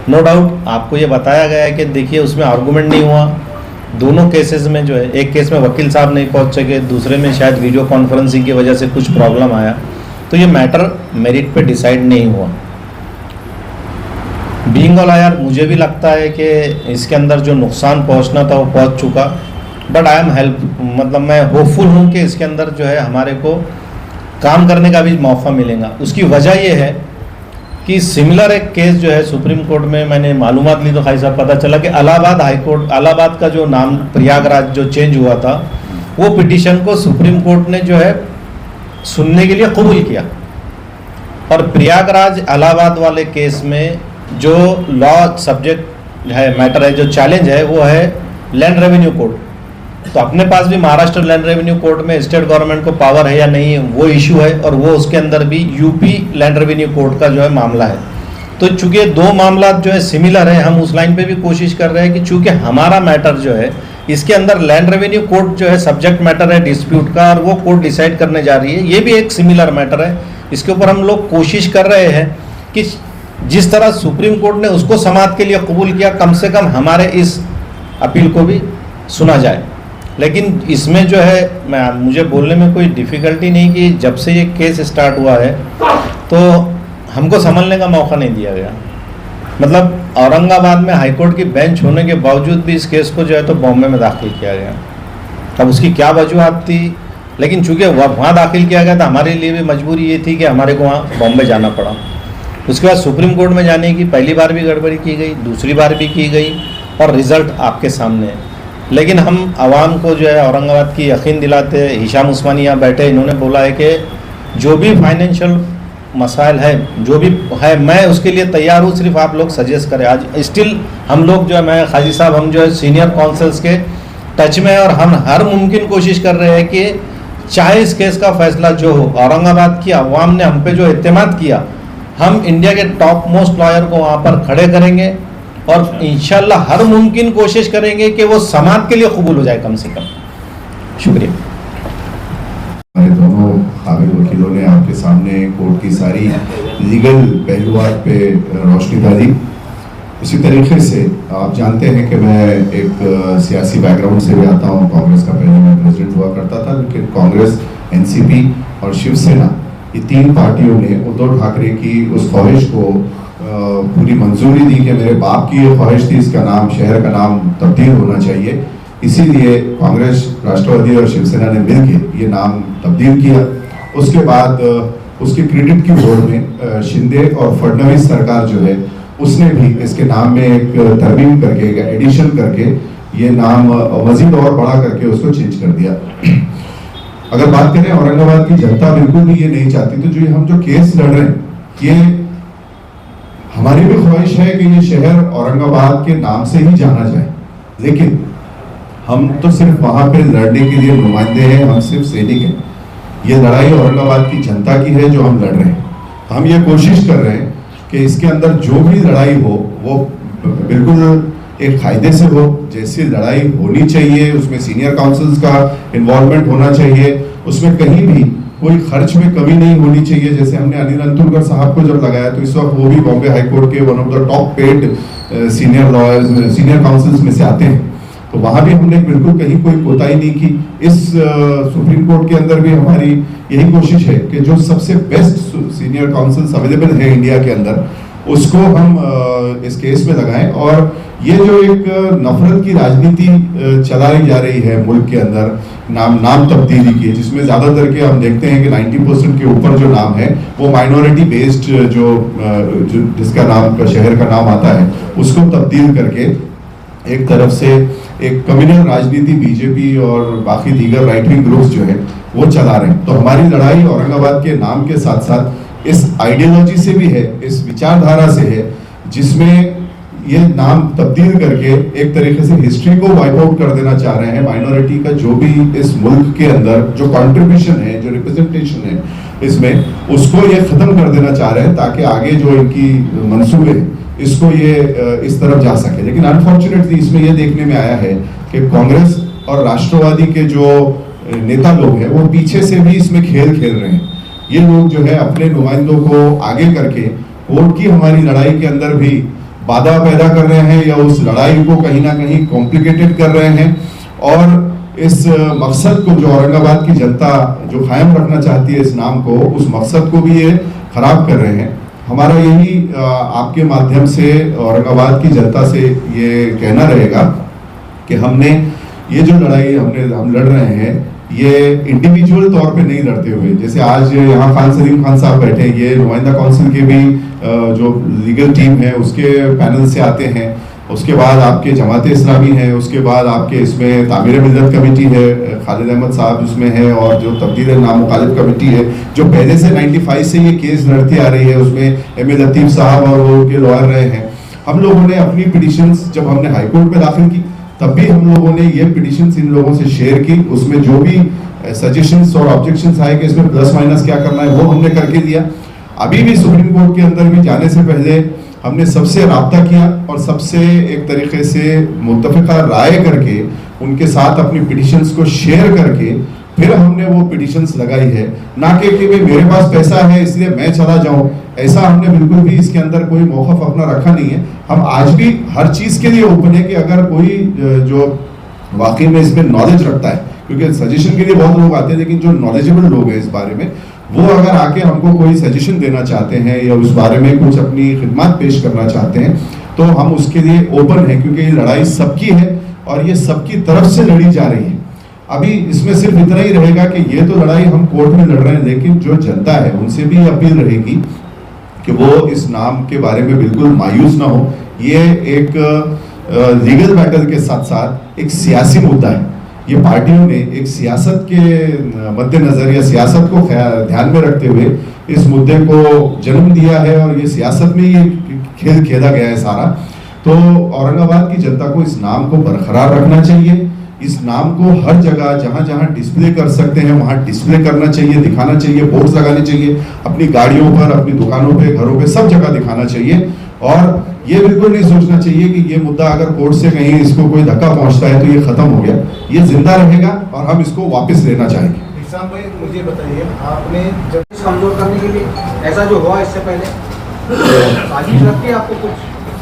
नो डाउट आपको ये बताया गया है कि देखिए उसमें आर्गूमेंट नहीं हुआ। दोनों केसेस में जो है, एक केस में वकील साहब नहीं पहुंच सके, दूसरे में शायद वीडियो कॉन्फ्रेंसिंग की वजह से कुछ प्रॉब्लम आया, तो ये मैटर मेरिट पे डिसाइड नहीं हुआ। बीइंग अ लॉयर मुझे भी लगता है कि इसके अंदर जो नुकसान पहुंचना था वो पहुंच चुका, बट आई एम मतलब मैं होपफुल हूँ कि इसके अंदर जो है हमारे को काम करने का भी मौका मिलेगा। उसकी वजह ये है कि सिमिलर एक केस जो है सुप्रीम कोर्ट में मैंने मालूमात ली तो भाई साहब पता चला कि इलाहाबाद हाई कोर्ट, इलाहाबाद का जो नाम प्रयागराज जो चेंज हुआ था, वो पिटीशन को सुप्रीम कोर्ट ने जो है सुनने के लिए कबूल किया। और प्रयागराज इलाहाबाद वाले केस में जो लॉ सब्जेक्ट है, मैटर है, जो चैलेंज है वो है लैंड रेवेन्यू कोर्ट। तो अपने पास भी महाराष्ट्र लैंड रेवेन्यू कोर्ट में स्टेट गवर्नमेंट को पावर है या नहीं, वो इशू है, और वो उसके अंदर भी यूपी लैंड रेवेन्यू कोर्ट का जो है मामला है। तो चूंकि 2 मामला जो है सिमिलर है, हम उस लाइन पे भी कोशिश कर रहे हैं कि चूंकि हमारा मैटर जो है इसके अंदर लैंड रेवेन्यू कोर्ट जो है सब्जेक्ट मैटर है डिस्प्यूट का, और वो कोर्ट डिसाइड करने जा रही है। ये भी एक सिमिलर मैटर है, इसके ऊपर हम लोग कोशिश कर रहे हैं कि जिस तरह सुप्रीम कोर्ट ने उसको समाअत के लिए कबूल किया, कम से कम हमारे इस अपील को भी सुना जाए। लेकिन इसमें जो है मुझे बोलने में कोई डिफ़िकल्टी नहीं कि जब से ये केस स्टार्ट हुआ है तो हमको संभलने का मौका नहीं दिया गया। मतलब औरंगाबाद में हाईकोर्ट की बेंच होने के बावजूद भी इस केस को जो है तो बॉम्बे में दाखिल किया गया। अब उसकी क्या वजूहत थी, लेकिन चूँकि वहाँ दाखिल किया गया था, हमारे लिए भी मजबूरी ये थी कि हमारे को वहाँ बॉम्बे जाना पड़ा। उसके बाद सुप्रीम कोर्ट में जाने की पहली बार भी गड़बड़ी की गई, दूसरी बार भी की गई, और रिज़ल्ट आपके सामने है। लेकिन हम आवाम को जो है औरंगाबाद की यकीन दिलाते हैं। हिशाम उस्मानी यहाँ बैठे, इन्होंने बोला है कि जो भी फाइनेंशियल मसाइल है, जो भी है, मैं उसके लिए तैयार हूँ, सिर्फ आप लोग सजेस्ट करें। आज स्टिल हम लोग जो है, मैं काजी साहब, हम जो है सीनियर काउंसिल्स के टच में, और हम हर मुमकिन कोशिश कर रहे हैं कि चाहे इस केस का फैसला जो हो, औरंगाबाद की अवाम ने हम पे जो एतमाद किया, हम इंडिया के टॉप मोस्ट लॉयर को वहाँ पर खड़े करेंगे और इंशाल्लाह हर मुमकिन कोशिश करेंगे कि वो समाअत के लिए कबूल हो जाए कम से कम। शुक्रिया। हमारे दोनों काबिल वकीलों ने आपके सामने कोर्ट की सारी लीगल पहलुआत पे रोशनी डाली। इसी तरीके से आप जानते हैं कि मैं एक सियासी बैकग्राउंड से भी आता हूँ। कांग्रेस का पहले मैं प्रेसिडेंट हुआ करता था, लेकिन कांग्रेस, एनसीपी और शिवसेना, ये 3 पार्टियों ने उद्धव ठाकरे की उस ख्वाहिश को पूरी मंजूरी दी कि मेरे बाप की ये ख्वाहिश थी, इसका नाम, शहर का नाम तब्दील होना चाहिए। इसीलिए कांग्रेस, राष्ट्रवादी और शिवसेना ने मिलकर ये नाम तब्दील किया। उसके बाद उसके क्रेडिट की होड़ में शिंदे और फडणवीस सरकार जो है उसने भी इसके नाम में एक तरमीम करके, एक एडिशन करके ये नाम मजीद और बड़ा करके उसको चेंज कर दिया। अगर बात करें औरंगाबाद की जनता बिल्कुल भी ये नहीं चाहती, तो जो हम जो केस लड़ रहे हैं, ये हमारी भी ख्वाहिश है कि ये शहर औरंगाबाद के नाम से ही जाना जाए, लेकिन हम तो सिर्फ वहां पे लड़ने के लिए नुमाइंदे हैं, हम सिर्फ सैनिक हैं। ये लड़ाई औरंगाबाद की जनता की है जो हम लड़ रहे हैं। हम ये कोशिश कर रहे हैं कि इसके अंदर जो भी लड़ाई हो वो बिल्कुल एक कायदे से हो, जैसी लड़ाई होनी चाहिए, उसमें सीनियर काउंसिल्स का इन्वॉल्वमेंट होना चाहिए, उसमें कहीं भी कोई खर्च में कमी नहीं होनी चाहिए। जैसे हमने अनिल अंतुलकर साहब को जब लगाया तो इस वक्त वो भी बॉम्बे हाई कोर्ट के one of the top paid senior lawyers, senior councils में से आते हैं, तो वहाँ भी हमने बिल्कुल कहीं कोई कोताही नहीं की। इस सुप्रीम कोर्ट के अंदर भी हमारी यही कोशिश है कि जो सबसे बेस्ट सीनियर काउंसिल्स अवेलेबल है इंडिया के अंदर, उसको हम इस केस में लगाएं। और ये जो एक नफरत की राजनीति चलाई जा रही है मुल्क के अंदर, नाम तब्दीली की, जिसमें ज़्यादातर के हम देखते हैं कि 90% के ऊपर जो नाम है वो माइनॉरिटी बेस्ड जो जिसका नाम, शहर का नाम आता है, उसको तब्दील करके एक तरफ से एक कम्युनल राजनीति बीजेपी और बाकी दीगर राइट विंग ग्रुप्स जो है वो चला रहे हैं। तो हमारी लड़ाई औरंगाबाद के नाम के साथ साथ इस आइडियोलॉजी से भी है, इस विचारधारा से है, जिसमें ये नाम तब्दील करके एक तरीके से हिस्ट्री को वाइप आउट कर देना चाह रहे हैं। माइनॉरिटी का जो भी इस मुल्क के अंदर जो कंट्रीब्यूशन है, जो रिप्रेजेंटेशन है इसमें, उसको ये खत्म कर देना चाह रहे हैं ताकि आगे जो इनकी मंसूबे इसको ये इस तरफ जा सके। लेकिन अनफॉर्चुनेटली इसमें ये देखने में आया है कि कांग्रेस और राष्ट्रवादी के जो नेता लोग हैं वो पीछे से भी इसमें खेल खेल रहे हैं। ये लोग जो है अपने नुमाइंदों को आगे करके वोट की हमारी लड़ाई के अंदर भी बाधा पैदा कर रहे हैं या उस लड़ाई को कहीं ना कहीं कॉम्प्लिकेटेड कर रहे हैं, और इस मकसद को जो औरंगाबाद की जनता जो कायम रखना चाहती है इस नाम को, उस मकसद को भी ये खराब कर रहे हैं। हमारा यही आपके माध्यम से औरंगाबाद की जनता से ये कहना रहेगा कि हमने ये जो लड़ाई हम लड़ रहे हैं ये इंडिविजुअल तौर पे नहीं लड़ते हुए, जैसे आज यहाँ खान सलीम खान साहब बैठे, ये नुमाइंदा काउंसिल के भी जो लीगल टीम है उसके पैनल से आते हैं, उसके बाद आपके जमात इस्लामी है, उसके बाद आपके इसमें तामीर मिल्लत कमेटी है, खालिद अहमद साहब उसमें है, और जो तब्दील नामुखालिफ कमेटी है जो पहले से 95 से ये केस लड़ती आ रही है, उसमें एम ए लतीफ़ साहब और वो के लॉयर रहे हैं। हम लोगों ने अपनी पिटिशंस जब हमने हाईकोर्ट में दाखिल की तब भी हम लोगों ने ये पिटिशंस इन लोगों से शेयर की, उसमें जो भी सजेशंस और ऑब्जेक्शंस आए कि इसमें प्लस माइनस क्या करना है वो हमने करके दिया। अभी भी सुप्रीम कोर्ट के अंदर भी जाने से पहले हमने सबसे राब्ता किया और सबसे एक तरीके से मुत्तफ़िक़ा राय करके उनके साथ अपनी पिटिशंस को शेयर करके फिर हमने वो पिटिशंस लगाई है, ना कि भाई मेरे पास पैसा है इसलिए मैं चला जाऊं, ऐसा हमने बिल्कुल भी इसके अंदर कोई मौक़िफ़ अपना रखा नहीं है। हम आज भी हर चीज़ के लिए ओपन है कि अगर कोई जो वाकई में इसमें नॉलेज रखता है, क्योंकि सजेशन के लिए बहुत लोग आते हैं लेकिन जो नॉलेजेबल लोग हैं इस बारे में, वो अगर आके हमको कोई सजेशन देना चाहते हैं या उस बारे में कुछ अपनी खिदमत पेश करना चाहते हैं तो हम उसके लिए ओपन हैं, क्योंकि ये लड़ाई सबकी है और ये सबकी तरफ से लड़ी जा रही है। अभी इसमें सिर्फ इतना ही रहेगा कि ये तो लड़ाई हम कोर्ट में लड़ रहे हैं, लेकिन जो जनता है उनसे भी अपील रहेगी कि वो इस नाम के बारे में बिल्कुल मायूस ना हो। ये एक लीगल बैटल के साथ साथ एक सियासी मुद्दा है। ये पार्टियों ने एक सियासत के मद्देनजर या सियासत को ध्यान में रखते हुए इस मुद्दे को जन्म दिया है और ये सियासत में ये खेल खेला गया है सारा। तो औरंगाबाद की जनता को इस नाम को बरकरार रखना चाहिए, इस नाम को हर जगह जहां जहां डिस्प्ले कर सकते हैं वहां डिस्प्ले करना चाहिए, दिखाना चाहिए, बोर्ड्स लगाने चाहिए, अपनी गाड़ियों पर, अपनी दुकानों पे, घरों पे, सब जगह दिखाना चाहिए। और ये बिल्कुल नहीं सोचना चाहिए कि ये मुद्दा अगर कोर्ट से कहीं इसको कोई धक्का पहुंचता है तो ये खत्म हो गया। ये जिंदा रहेगा और हम इसको वापस लेना चाहेंगे। इहसान भाई मुझे बताइए, आपने जब कमजोर करने के लिए ऐसा जो हुआ इससे पहले साजिश लगती है आपको कुछ?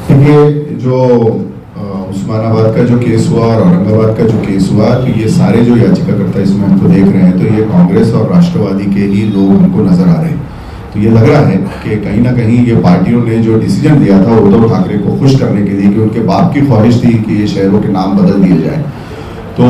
देखिए जो उस्मानाबाद का जो केस हुआ और औरंगाबाद का जो केस हुआ, तो ये सारे जो याचिकाकर्ता इसमें हमको देख रहे हैं तो ये कांग्रेस और राष्ट्रवादी के ही लोग हमको नजर आ रहे हैं। तो ये लग रहा है कि कहीं ना कहीं ये पार्टियों ने जो डिसीजन लिया था उद्धव ठाकरे को खुश करने के लिए कि उनके बाप की ख्वाहिश थी कि ये शहरों के नाम बदल दिए जाए, तो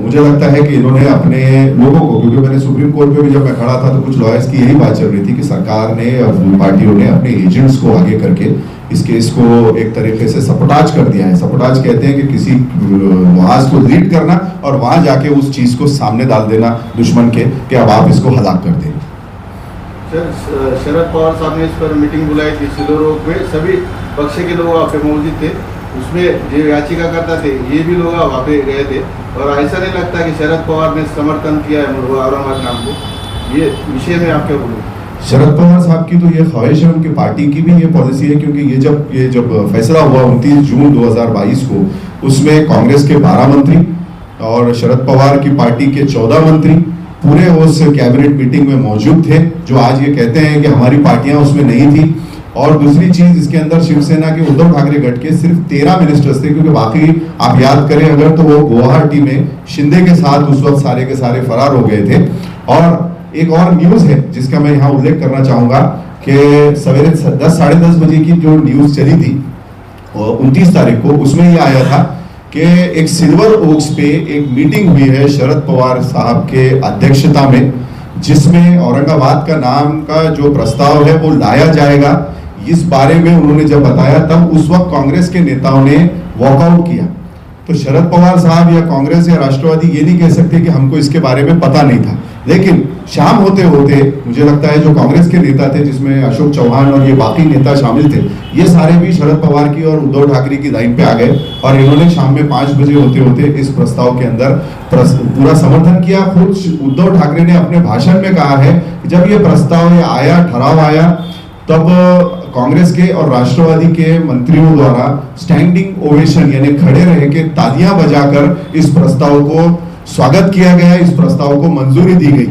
मुझे लगता है कि इन्होंने अपने लोगों को, क्योंकि मैंने सुप्रीम कोर्ट में भी जब मैं खड़ा था तो कुछ लॉयर्स की यही बात चल रही थी कि सरकार ने और पार्टियों ने अपने एजेंट्स को आगे करके इस केस को एक तरीके से सपोटाज कर दिया है। सपोटाज कहते हैं कि किसी मुआज को लीड करना और वहां जाके उस चीज को सामने डाल देना दुश्मन के कि अब आप इसको हलाक कर दें। सर, शरद पवार साहब ने इस पर मीटिंग बुलाई थी सिल्वर ओक में, सभी पक्ष के लोग वहाँ पे मौजूद थे, उसमें जो याचिकाकर्ता थे ये भी लोग वहाँ पे गए थे, और ऐसा नहीं लगता कि शरद पवार ने समर्थन किया है औरंगाबाद नाम को। ये विषय में आप क्या बोलोगे? शरद पवार साहब की तो ये ख्वाहिश है, उनकी पार्टी की भी ये पॉलिसी है, क्योंकि ये जब फैसला हुआ 29 जून 2022 को, उसमें कांग्रेस के 12 मंत्री और शरद पवार की पार्टी के 14 मंत्री पूरे उस कैबिनेट मीटिंग में मौजूद थे, जो आज ये कहते हैं कि हमारी पार्टियां उसमें नहीं थी। और दूसरी चीज, इसके अंदर शिवसेना के उद्धव ठाकरे गट के सिर्फ 13 मिनिस्टर्स थे, क्योंकि बाकी आप याद करें अगर तो वो गुवाहाटी में शिंदे के साथ उस वक्त सारे के सारे फरार हो गए थे। और एक और न्यूज है जिसका मैं यहाँ उल्लेख करना चाहूंगा कि सवेरे 10 साढ़े 10 बजे की जो न्यूज चली थी 29 तारीख को, उसमें ये आया था कि एक सिल्वर ओक्स पे एक मीटिंग हुई है शरद पवार साहब के अध्यक्षता में, जिसमें औरंगाबाद का नाम का जो प्रस्ताव है वो लाया जाएगा। इस बारे में उन्होंने जब बताया तब उस वक्त कांग्रेस के नेताओं ने वॉकआउट किया। तो शरद पवार साहब या कांग्रेस या राष्ट्रवादी ये नहीं कह सकते कि हमको इसके बारे में पता नहीं था। लेकिन शाम होते होते मुझे लगता है जो कांग्रेस के नेता थे, जिसमें अशोक चौहान और ये बाकी नेता शामिल थे, ये सारे भी शरद पवार की और उद्धव ठाकरे की लाइन पे आ गए और इन्होंने शाम में 5 बजे होते होते इस प्रस्ताव के अंदर पूरा समर्थन किया। खुद उद्धव ठाकरे ने अपने भाषण में कहा है कि जब ये प्रस्ताव आया, ठहराव आया, तब कांग्रेस के और राष्ट्रवादी के मंत्रियों द्वारा स्टैंडिंग ओवेशन यानी खड़े रह के तालियां बजाकर इस प्रस्ताव को स्वागत किया गया, इस प्रस्ताव को मंजूरी दी गई।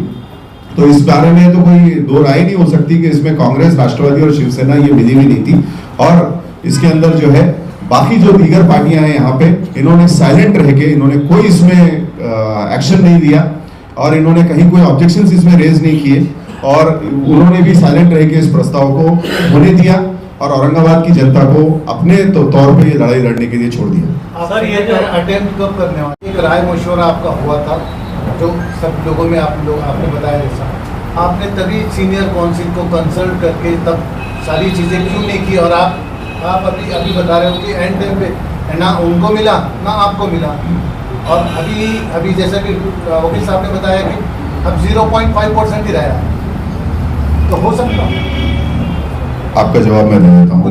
तो इस बारे में तो कोई दो राय नहीं हो सकती कि इसमें कांग्रेस, राष्ट्रवादी और शिवसेना ये मिली हुई नहीं थी। और इसके अंदर जो है बाकी जो दीगर पार्टियां हैं यहाँ पे, इन्होंने साइलेंट रह के, इन्होंने कोई इसमें एक्शन नहीं लिया और इन्होंने कहीं कोई ऑब्जेक्शंस इसमें रेज नहीं किए और उन्होंने भी साइलेंट रह के इस प्रस्ताव को होने दिया और औरंगाबाद की जनता को अपने तौर पे ये लड़ाई लड़ने के लिए छोड़ दिया। सर, ये जो अटेम्प्ट कब करने वाले, एक राय मशवरा आपका हुआ था जो सब लोगों में आपने बताया जैसा, आपने तभी सीनियर काउंसिल को कंसल्ट करके तब सारी चीज़ें क्यों नहीं की? और आप अभी बता रहे हो कि एंड टाइम पे ना उनको मिला ना आपको मिला, और अभी जैसा कि वकील साहब ने बताया कि अब 0.5% ही रहा, तो हो सकता है। आपका जवाब मैं दे देता हूँ।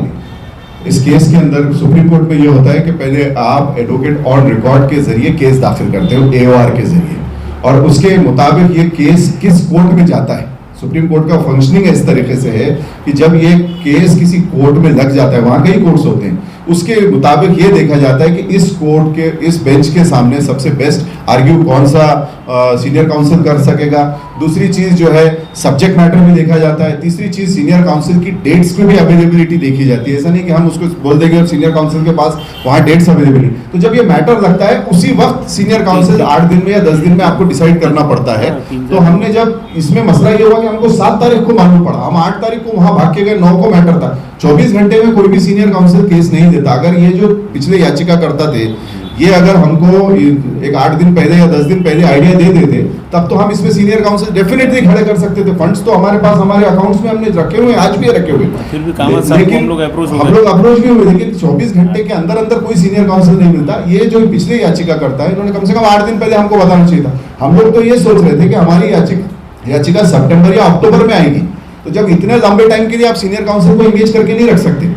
इस केस के अंदर सुप्रीम कोर्ट में ये होता है कि पहले आप एडवोकेट ऑन रिकॉर्ड के जरिए केस दाखिल करते हो, AOR के जरिए, और उसके मुताबिक ये केस किस कोर्ट में जाता है। सुप्रीम कोर्ट का फंक्शनिंग इस तरीके से है कि जब ये केस किसी कोर्ट में लग जाता है, वहां कई कोर्ट्स होते हैं, उसके मुताबिक ये देखा जाता है कि इस कोर्ट के, इस बेंच के सामने सबसे बेस्ट आर्ग्यू कौन सा सीनियर काउंसिल कर सकेगा। दूसरी चीज जो है सब्जेक्ट मैटर भी देखा जाता है। तीसरी चीज सीनियर काउंसिल की डेट्स की भी अवेलेबिलिटी देखी जाती है। ऐसा नहीं कि हम उसको बोल देंगे सीनियर काउंसिल के पास वहां डेट्स अवेलेबिलिटी, तो जब ये मैटर लगता है उसी वक्त सीनियर काउंसिल 8 दिन में या 10 दिन में आपको डिसाइड करना पड़ता है। तो हमने जब इसमें मसला ये हुआ कि हमको 7 तारीख को मालूम पड़ा, हम 8 तारीख को वहां भाग के गए, 9 को मैटर था, 24 घंटे में कोई भी सीनियर काउंसिल केस नहीं देता। अगर ये जो पिछले याचिका करता थे, ये अगर हमको एक 8 दिन पहले या 10 दिन पहले आइडिया दे देते, तब तो हम इसमें सीनियर काउंसिल डेफिनेटली खड़े कर सकते थे। फंड्स तो हमारे पास, हमारे अकाउंट्स में हमने रखे हुए, आज भी रखे हुए, फिर भी हम लोग अप्रोच भी हुए, लेकिन 24 घंटे के अंदर अंदर कोई सीनियर काउंसिल नहीं मिलता। ये जो पिछले याचिका करता है, इन्होंने कम से कम 8 दिन पहले हमको बताना चाहिए था। हम लोग तो ये सोच रहे थे कि हमारी याचिका सितंबर या अक्टूबर में आएगी, तो जब इतने लंबे टाइम के लिए आप सीनियर काउंसिल को एंगेज करके नहीं रख सकते।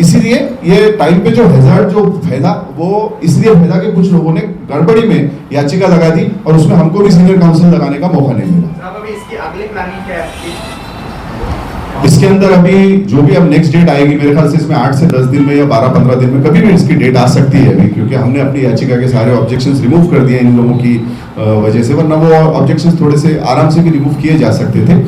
इसीलिए ये टाइम पे जो हैजार्ड जो फैला, वो इसलिए फैला कि कुछ लोगों ने गड़बड़ी में याचिका लगा दी और उसमें हमको भी सीनियर काउंसिल लगाने का मौका नहीं मिला। अभी इसकी अगली प्लानिंग क्या है? इसके अंदर अभी जो भी अब नेक्स्ट डेट आएगी, मेरे ख्याल से इसमें 8 से 10 दिन में या 12-15 दिन में कभी भी इसकी डेट आ सकती है अभी, क्योंकि हमने अपनी याचिका के सारे ऑब्जेक्शंस रिमूव कर दिए इन लोगों की वजह से, वरना वो ऑब्जेक्शंस थोड़े से आराम से भी रिमूव किए जा सकते थे।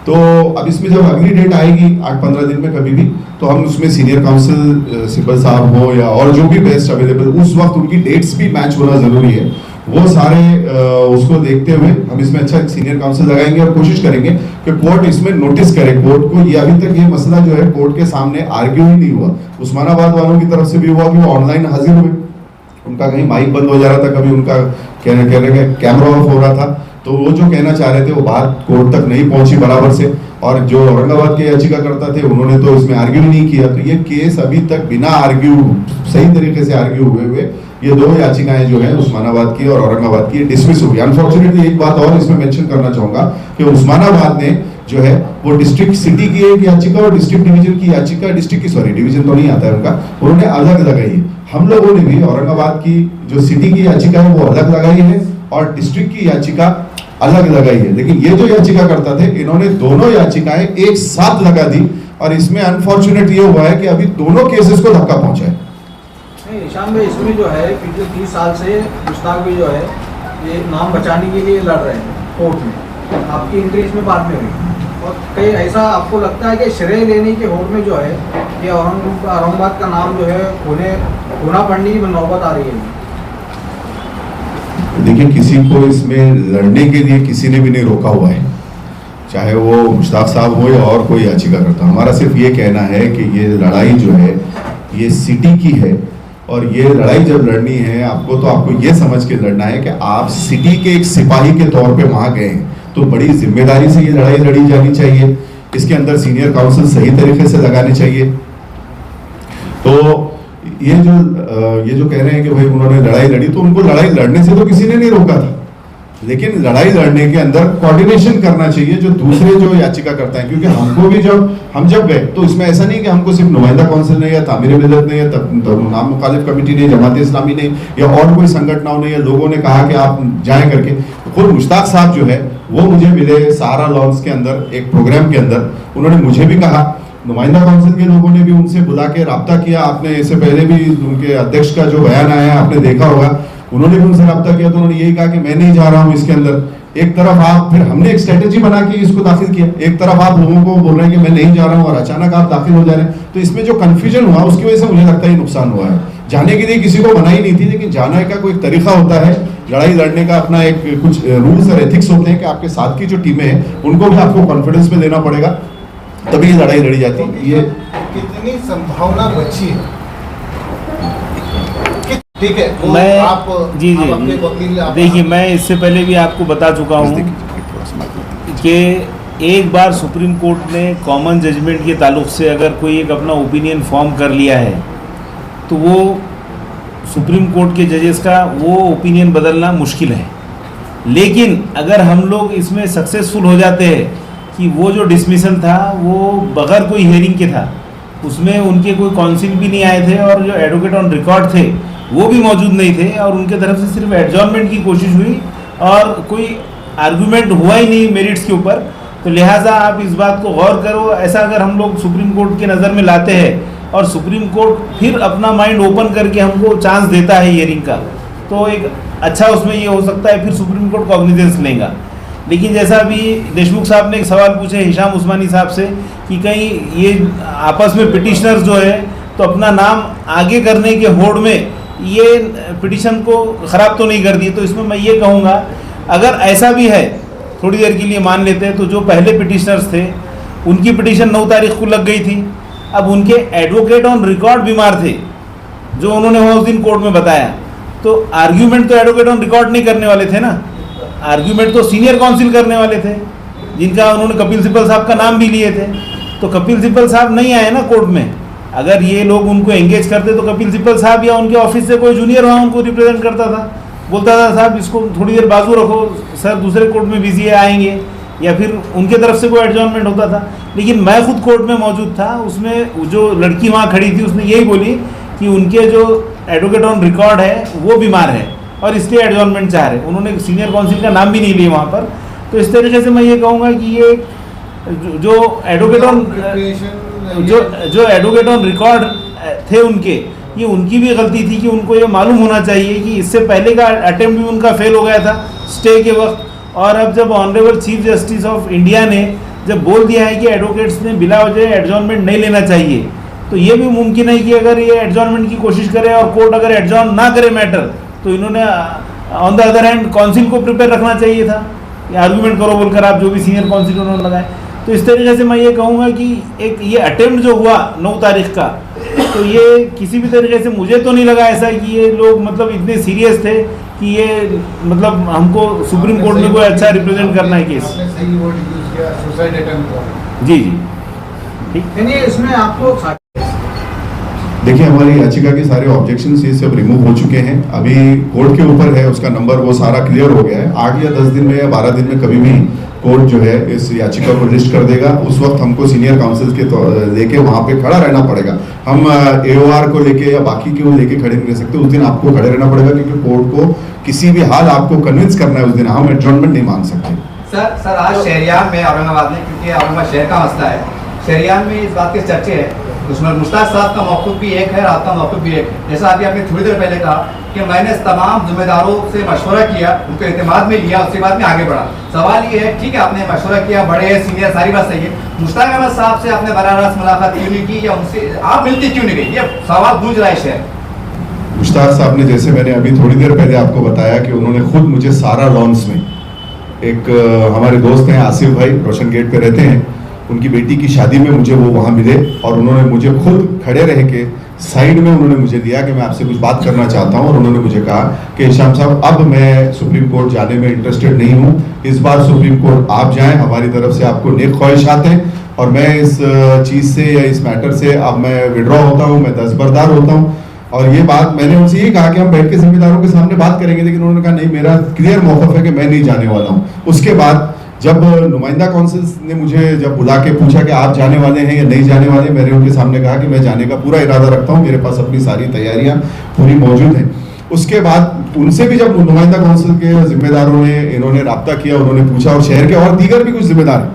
तो अब इसमें जब अगली डेट आएगी 8-15 दिन में कभी भी, तो हम उसमें सीनियर काउंसिल सिब्बल साहब हो या और जो भी बेस्ट अवेलेबल, उस वक्त उनकी डेट्स भी मैच होना जरूरी है। वो सारे उसको देखते हुए हम इसमें अच्छा सीनियर काउंसिल लगाएंगे और कोशिश करेंगे कि कोर्ट इसमें नोटिस करे कोर्ट को। ये अभी तक ये मसला जो है कोर्ट के सामने आर्ग्यू ही नहीं हुआ। उस्मानाबाद वालों की तरफ से भी हुआ कि वो ऑनलाइन हाजिर हुए, उनका कहीं माइक बंद हो जा रहा था, कभी उनका कहने कैमरा ऑफ हो रहा था, तो वो जो कहना चाह रहे थे वो बात कोर्ट तक नहीं पहुंची बराबर से। और जो औरंगाबाद के याचिका करता थे, उन्होंने तो इसमें आर्ग्यू नहीं किया। तो ये केस अभी तक बिना आर्ग्यू, सही तरीके से आर्ग्यू हुए ये 2 याचिकाएं जो है उस्मानाबाद की और औरंगाबाद की डिसमिस हो गई। अनफॉर्चुनेटली एक बात और इसमें मेंशन करना चाहूंगा कि उस्मानाबाद ने जो है वो डिस्ट्रिक्ट सिटी की एक याचिका और डिस्ट्रिक्ट डिवीजन की याचिका, डिवीजन तो नहीं आता है उनका, उन्होंने अलग लगाई है। हम लोगों ने भी औरंगाबाद की जो सिटी की याचिका है वो अलग लगाई है और डिस्ट्रिक्ट की याचिका अलग लगाई है। लेकिन ये जो याचिका करता थे, इन्होंने दोनों याचिकाएं एक साथ लगा दी और इसमें अनफॉर्चुनेट ये हुआ है कि अभी दोनों केसेस को धक्का पहुंचा है। ईशान भाई, इसमें जो है पिछले 30 साल से मुश्ताक भी जो है ये नाम बचाने के लिए लड़ रहे हैं कोर्ट में, आपकी एंट्री इसमें बाद में हुई, और कहीं ऐसा आपको लगता है कि श्रेय लेने के होड़ में जो है ये औरंगाबाद का नाम जो है होना पड़ने की नौबत आ रही है? देखिए, किसी को इसमें लड़ने के लिए किसी ने भी नहीं रोका हुआ है, चाहे वो मुश्ताक साहब हो या और कोई याचिका करता। हमारा सिर्फ ये कहना है कि ये लड़ाई जो है ये सिटी की है, और ये लड़ाई जब लड़नी है आपको ये समझ के लड़ना है कि आप सिटी के एक सिपाही के तौर पे वहां गए हैं, तो बड़ी जिम्मेदारी से ये लड़ाई लड़ी जानी चाहिए। इसके अंदर सीनियर काउंसिल सही तरीके से लगाने चाहिए। तो ये जो कह रहे हैं कि भाई उन्होंने लड़ाई लड़ी, तो उनको लड़ाई लड़ने से तो किसी ने नहीं रोका था, लेकिन लड़ाई लड़ने के अंदर कोऑर्डिनेशन करना चाहिए जो दूसरे जो याचिका करता है, क्योंकि हमको भी हम जब गए तो इसमें ऐसा नहीं कि हमको सिर्फ नुमाइंदा काउंसिल ने या तामीर मिल्लत ने या नाम मुखालिफ कमेटी ने, जमात इस्लामी ने या और कोई संगठनों ने या लोगों ने कहा कि आप जाएं करके, खुद मुश्ताक साहब जो है वो मुझे मिले सहारा लॉन्स के अंदर एक प्रोग्राम के अंदर, उन्होंने मुझे भी कहा, नुमाइंदा काउंसिल के लोगों ने भी उनसे बुला के राब्ता किया, आपने इससे पहले भी उनके अध्यक्ष का जो बयान आया आपने देखा होगा, उन्होंने भी उनसे राब्ता किया, तो उन्होंने यही कहा कि मैं नहीं जा रहा हूं इसके अंदर। एक तरफ आप, फिर हमने एक स्ट्रेटेजी बना के इसको दाखिल किया, एक तरफ आप लोगों को बोल रहे हैं कि मैं नहीं जा रहा हूं और अचानक आप दाखिल हो जा रहे हैं, तो इसमें जो कंफ्यूजन हुआ उसकी वजह से मुझे लगता है नुकसान हुआ है। जाने के लिए किसी को मनाही नहीं थी, लेकिन जाने का कोई तरीका होता है, लड़ाई लड़ने का अपना एक कुछ रूल्स और एथिक्स होते हैं कि आपके साथ की जो टीमें हैं उनको भी आपको कॉन्फिडेंस में लेना पड़ेगा, तभी ये लड़ाई लड़ी जाती है। ये कितनी संभावना बची है? ठीक है, वो मैं आप जी आप अपने वकील देखिए, मैं इससे पहले भी आपको बता चुका हूँ कि एक बार सुप्रीम कोर्ट ने कॉमन जजमेंट के ताल्लुक से अगर कोई एक अपना ओपिनियन फॉर्म कर लिया है तो वो सुप्रीम कोर्ट के जजेस का वो ओपिनियन बदलना मुश्किल है। लेकिन अगर हम लोग इसमें सक्सेसफुल हो जाते हैं कि वो जो डिसमिसल था वो बगैर कोई हेयरिंग के था, उसमें उनके कोई काउंसिल भी नहीं आए थे और जो एडवोकेट ऑन रिकॉर्ड थे वो भी मौजूद नहीं थे और उनके तरफ से सिर्फ एडजॉर्नमेंट की कोशिश हुई और कोई आर्गूमेंट हुआ ही नहीं मेरिट्स के ऊपर, तो लिहाजा आप इस बात को गौर करो। ऐसा अगर हम लोग सुप्रीम कोर्ट के नज़र में लाते हैं और सुप्रीम कोर्ट फिर अपना माइंड ओपन करके हमको चांस देता है हियरिंग का, तो एक अच्छा उसमें ये हो सकता है फिर सुप्रीम कोर्ट कॉग्निजेंस लेगा। लेकिन जैसा अभी देशमुख साहब ने एक सवाल पूछे हिशाम उस्मानी साहब से कि कहीं ये आपस में पिटिशनर्स जो है तो अपना नाम आगे करने के होड़ में ये पिटिशन को ख़राब तो नहीं कर दी, तो इसमें मैं ये कहूँगा अगर ऐसा भी है, थोड़ी देर के लिए मान लेते हैं, तो जो पहले पिटिशनर्स थे उनकी पिटिशन 9 तारीख को लग गई थी, अब उनके एडवोकेट ऑन रिकॉर्ड बीमार थे जो उन्होंने उस दिन कोर्ट में बताया, तो आर्ग्यूमेंट तो एडवोकेट ऑन रिकॉर्ड नहीं करने वाले थे ना, आर्ग्यूमेंट तो सीनियर काउंसिल करने वाले थे जिनका उन्होंने कपिल सिब्बल साहब का नाम भी लिए थे। तो कपिल सिब्बल साहब नहीं आए ना कोर्ट में, अगर ये लोग उनको एंगेज करते तो कपिल सिब्बल साहब या उनके ऑफिस से कोई जूनियर वहाँ उनको रिप्रेजेंट करता था, बोलता था साहब इसको थोड़ी देर बाजू रखो सर दूसरे कोर्ट में बिजी है आएंगे, या फिर उनके तरफ से कोई एडजॉर्नमेंट होता था। लेकिन मैं खुद कोर्ट में मौजूद था, उसमें जो लड़की वहाँ खड़ी थी उसने यही बोली कि उनके जो एडवोकेट ऑन रिकॉर्ड है वो बीमार है और इसलिए एडजॉर्नमेंट चाह रहे, उन्होंने सीनियर काउंसिल का नाम भी नहीं लिया वहाँ पर। तो इस तरीके से मैं ये कहूँगा कि ये जो एडवोकेट ऑन जो एडवोकेट ऑन रिकॉर्ड थे उनके, ये उनकी भी गलती थी कि उनको ये मालूम होना चाहिए कि इससे पहले का अटेम्प्ट भी उनका फेल हो गया था स्टे के वक्त, और अब जब honourable chief justice of India ने जब बोल दिया है कि एडवोकेट्स ने बिला वजह एडजॉर्नमेंट नहीं लेना चाहिए, तो ये भी मुमकिन है कि अगर ये एडजॉर्नमेंट की कोशिश करे और कोर्ट अगर एडजॉर्न ना करे मैटर, तो इन्होंने on the other hand council को प्रिपेयर रखना चाहिए था, ये आर्गूमेंट करो बोलकर आप जो भी सीनियर काउंसिल उन्होंने लगाए। तो इस तरीके से मैं ये कहूँगा कि एक ये अटेम्प्ट जो हुआ 9 तारीख का, तो ये किसी भी तरीके से मुझे तो नहीं लगा ऐसा कि ये लोग मतलब इतने सीरियस थे कि ये मतलब हमको सुप्रीम कोर्ट में कोई अच्छा रिप्रेजेंट करना है केस। आपने सही वर्ड यूज किया, सुसाइड अटेम्प्ट। जी जी ठीक। यानी इसमें आपको देखिए हमारी याचिका के सारे ऑब्जेक्शंस ये सब रिमूव हो चुके हैं, अभी कोर्ट के ऊपर है, उसका नंबर वो सारा क्लियर हो गया है। 8 या 10 दिन में या 12 दिन में कभी भी कोर्ट जो है इस याचिका को लिस्ट कर देगा, उस वक्त हमको सीनियर काउंसिल के लेके वहाँ पे खड़ा रहना पड़ेगा। हम AOR को लेके या बाकी को लेके खड़े नहीं रह सकते, उस दिन आपको खड़े रहना पड़ेगा क्योंकि कोर्ट को किसी भी हाल आपको कन्विंस करना है उस दिन, हम एडजॉर्नमेंट नहीं मांग सकते। सर आज शहरियार में औरंगाबाद में, क्योंकि औरंगाबाद शहर का मसला है, शहरियार में इस बात के चर्चे है, उसमें मुश्ताक साहब का मौक़िफ़ भी एक है और आपका मौक़िफ़ भी एक है। जैसा अभी आपने थोड़ी देर पहले कहा कि मैंने तमाम जिम्मेदारों से मशवरा किया, उनको एतमाद में लिया, उसके बाद में आगे बढ़ा। सवाल ये है ठीक है आपने मशवरा किया, बड़े हैं सीनियर, सारी बात सही है, मुश्ताक अहमद साहब से आपने बराह रास्त मुलाकात क्यों नहीं की या उनसे आप मिलती क्यों नहीं गई, ये सवाल गूंज रहा है शहर। मुश्ताक साहब ने, जैसे मैंने अभी थोड़ी देर पहले आपको बताया कि उन्होंने खुद मुझे सारा लॉन्स में, एक हमारे दोस्त हैं आसिफ भाई, रोशन गेट पे रहते हैं, उनकी बेटी की शादी में मुझे वो वहाँ मिले और उन्होंने मुझे खुद खड़े रह के साइड में उन्होंने मुझे दिया कि मैं आपसे कुछ बात करना चाहता हूँ, और उन्होंने मुझे कहा कि हिशाम साहब अब मैं सुप्रीम कोर्ट जाने में इंटरेस्टेड नहीं हूँ, इस बार सुप्रीम कोर्ट आप जाएं, हमारी तरफ से आपको नेक ख्वाहिशात हैं और मैं इस चीज़ से या इस मैटर से अब मैं विड्रॉ होता हूँ, मैं दस्तबरदार होता हूँ और ये बात मैंने उनसे यही कहा कि हम बैठ के जिम्मेदारों के सामने बात करेंगे, लेकिन उन्होंने कहा नहीं, मेरा क्लियर मौक़िफ़ है कि मैं नहीं जाने वाला हूँ। उसके बाद जब नुमाइंदा काउंसिल ने मुझे जब बुला के पूछा कि आप जाने वाले हैं या नहीं जाने वाले, मैंने उनके सामने कहा कि मैं जाने का पूरा इरादा रखता हूँ, मेरे पास अपनी सारी तैयारियाँ पूरी मौजूद हैं। उसके बाद उनसे भी जब नुमाइंदा काउंसिल के जिम्मेदारों ने इन्होंने रब्ता किया, उन्होंने पूछा, और शहर के और दीगर भी कुछ जिम्मेदार हैं,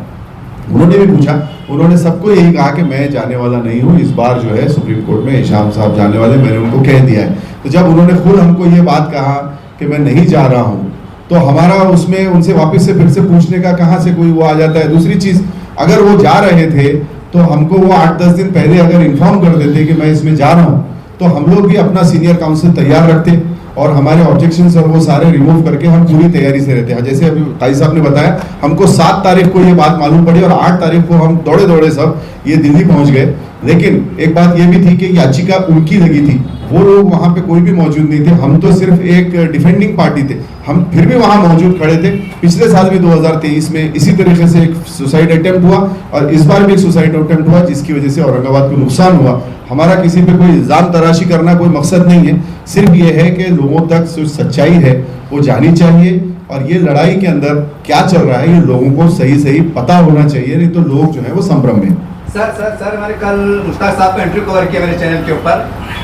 उन्होंने भी पूछा, उन्होंने सबको यही कहा कि मैं जाने वाला नहीं हूँ। इस बार जो है सुप्रीम कोर्ट में हिशाम साहब जाने वाले, मैंने उनको कह दिया है। तो जब उन्होंने खुद हमको ये बात कहा कि मैं नहीं जा रहा हूँ, तो हमारा उसमें उनसे वापस से फिर से पूछने का कहाँ से कोई वो आ जाता है। दूसरी चीज़, अगर वो जा रहे थे तो हमको वो 8-10 दिन पहले अगर इन्फॉर्म कर देते कि मैं इसमें जा रहा हूँ, तो हम लोग भी अपना सीनियर काउंसिल तैयार रखते और हमारे ऑब्जेक्शंस और वो सारे रिमूव करके हम पूरी तैयारी से रहते हैं। जैसे अभी काजी साहब ने बताया, हमको 7 तारीख को ये बात मालूम पड़ी और 8 तारीख को हम दौड़े दौड़े सब ये दिल्ली पहुंच गए। लेकिन एक बात ये भी थी कि याचिका उनकी लगी थी, वो लोग वहाँ पे कोई भी मौजूद नहीं थे, हम तो सिर्फ एक डिफेंडिंग पार्टी थे, हम फिर भी वहाँ मौजूद खड़े थे। पिछले साल भी 2023 में इसी तरीके से एक सुसाइड अटेम्प्ट हुआ और इस बार भी एक सुसाइड अटेम्प्ट हुआ, जिसकी वजह से औरंगाबाद को नुकसान हुआ। हमारा किसी पे कोई इल्ज़ाम तराशी करना कोई मकसद नहीं है, सिर्फ ये है कि लोगों तक जो सच्चाई है वो जानी चाहिए और ये लड़ाई के अंदर क्या चल रहा है ये लोगों को सही सही पता होना चाहिए, नहीं तो लोग जो है वो संभ्रम में। सर हमारे कल मुश्ताक साहब का इंटरव्यू कवर किया मेरे चैनल के ऊपर,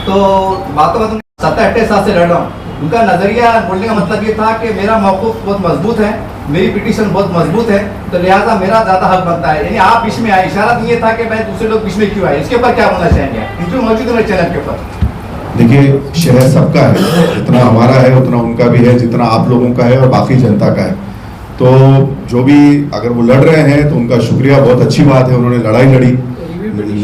तो बातों में 27-28 साल से लड़ रहा हूँ। उनका नजरिया बोलने का मतलब ये था कि मेरा मौक़िफ़ बहुत मजबूत है, मेरी पिटीशन बहुत मजबूत है, तो लिहाजा मेरा ज़्यादा हक बनता है। यानी आप बीच में आए, इशारा ये था कि मैं दूसरे लोग बीच में क्यों आए, इसके ऊपर क्या बोलना चाहेंगे? इंटरव्यू मौजूद है मेरे चैनल के ऊपर। देखिए, शहर सबका है, जितना हमारा है उतना उनका भी है, जितना आप लोगों का है और बाकी जनता का है। तो जो भी अगर वो लड़ रहे हैं तो उनका शुक्रिया, बहुत अच्छी बात है, उन्होंने लड़ाई लड़ी।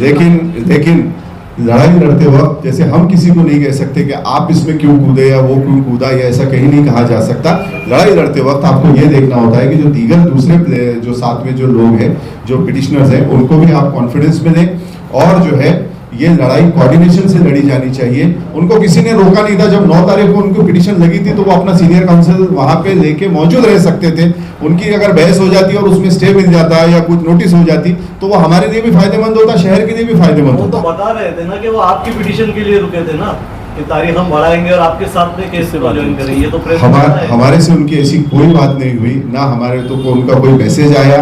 लेकिन लड़ाई लड़ते वक्त जैसे हम किसी को नहीं कह सकते कि आप इसमें क्यों कूदे या वो क्यों कूदा, या ऐसा कहीं नहीं कहा जा सकता। लड़ाई लड़ते वक्त आपको ये देखना होता है कि जो दीगर दूसरे जो साथ में जो लोग हैं, जो पिटिशनर्स हैं, उनको भी आप कॉन्फिडेंस में दें और जो है ये लड़ाई कोऑर्डिनेशन से लड़ी जानी चाहिए। उनको किसी ने रोका नहीं था। जब 9 तारीख को उनको पिटीशन लगी थी तो वो अपना सीनियर काउंसिल वहां पे लेके मौजूद रह सकते थे। उनकी अगर बहस हो जाती और उसमें स्टे मिल जाता या कुछ नोटिस हो जाती तो वो हमारे लिए भी फायदेमंद होता, शहर के लिए भी फायदेमंद होता। वो तो बता रहे थे ना कि वो आपकी पिटीशन के लिए रुके थे ना, कि तारीख हम बढ़ाएंगे और आपके साथ में केस ज्वाइन करेंगे। तो हमारे से उनकी ऐसी कोई बात नहीं हुई, ना हमारे तो उनका कोई मैसेज आया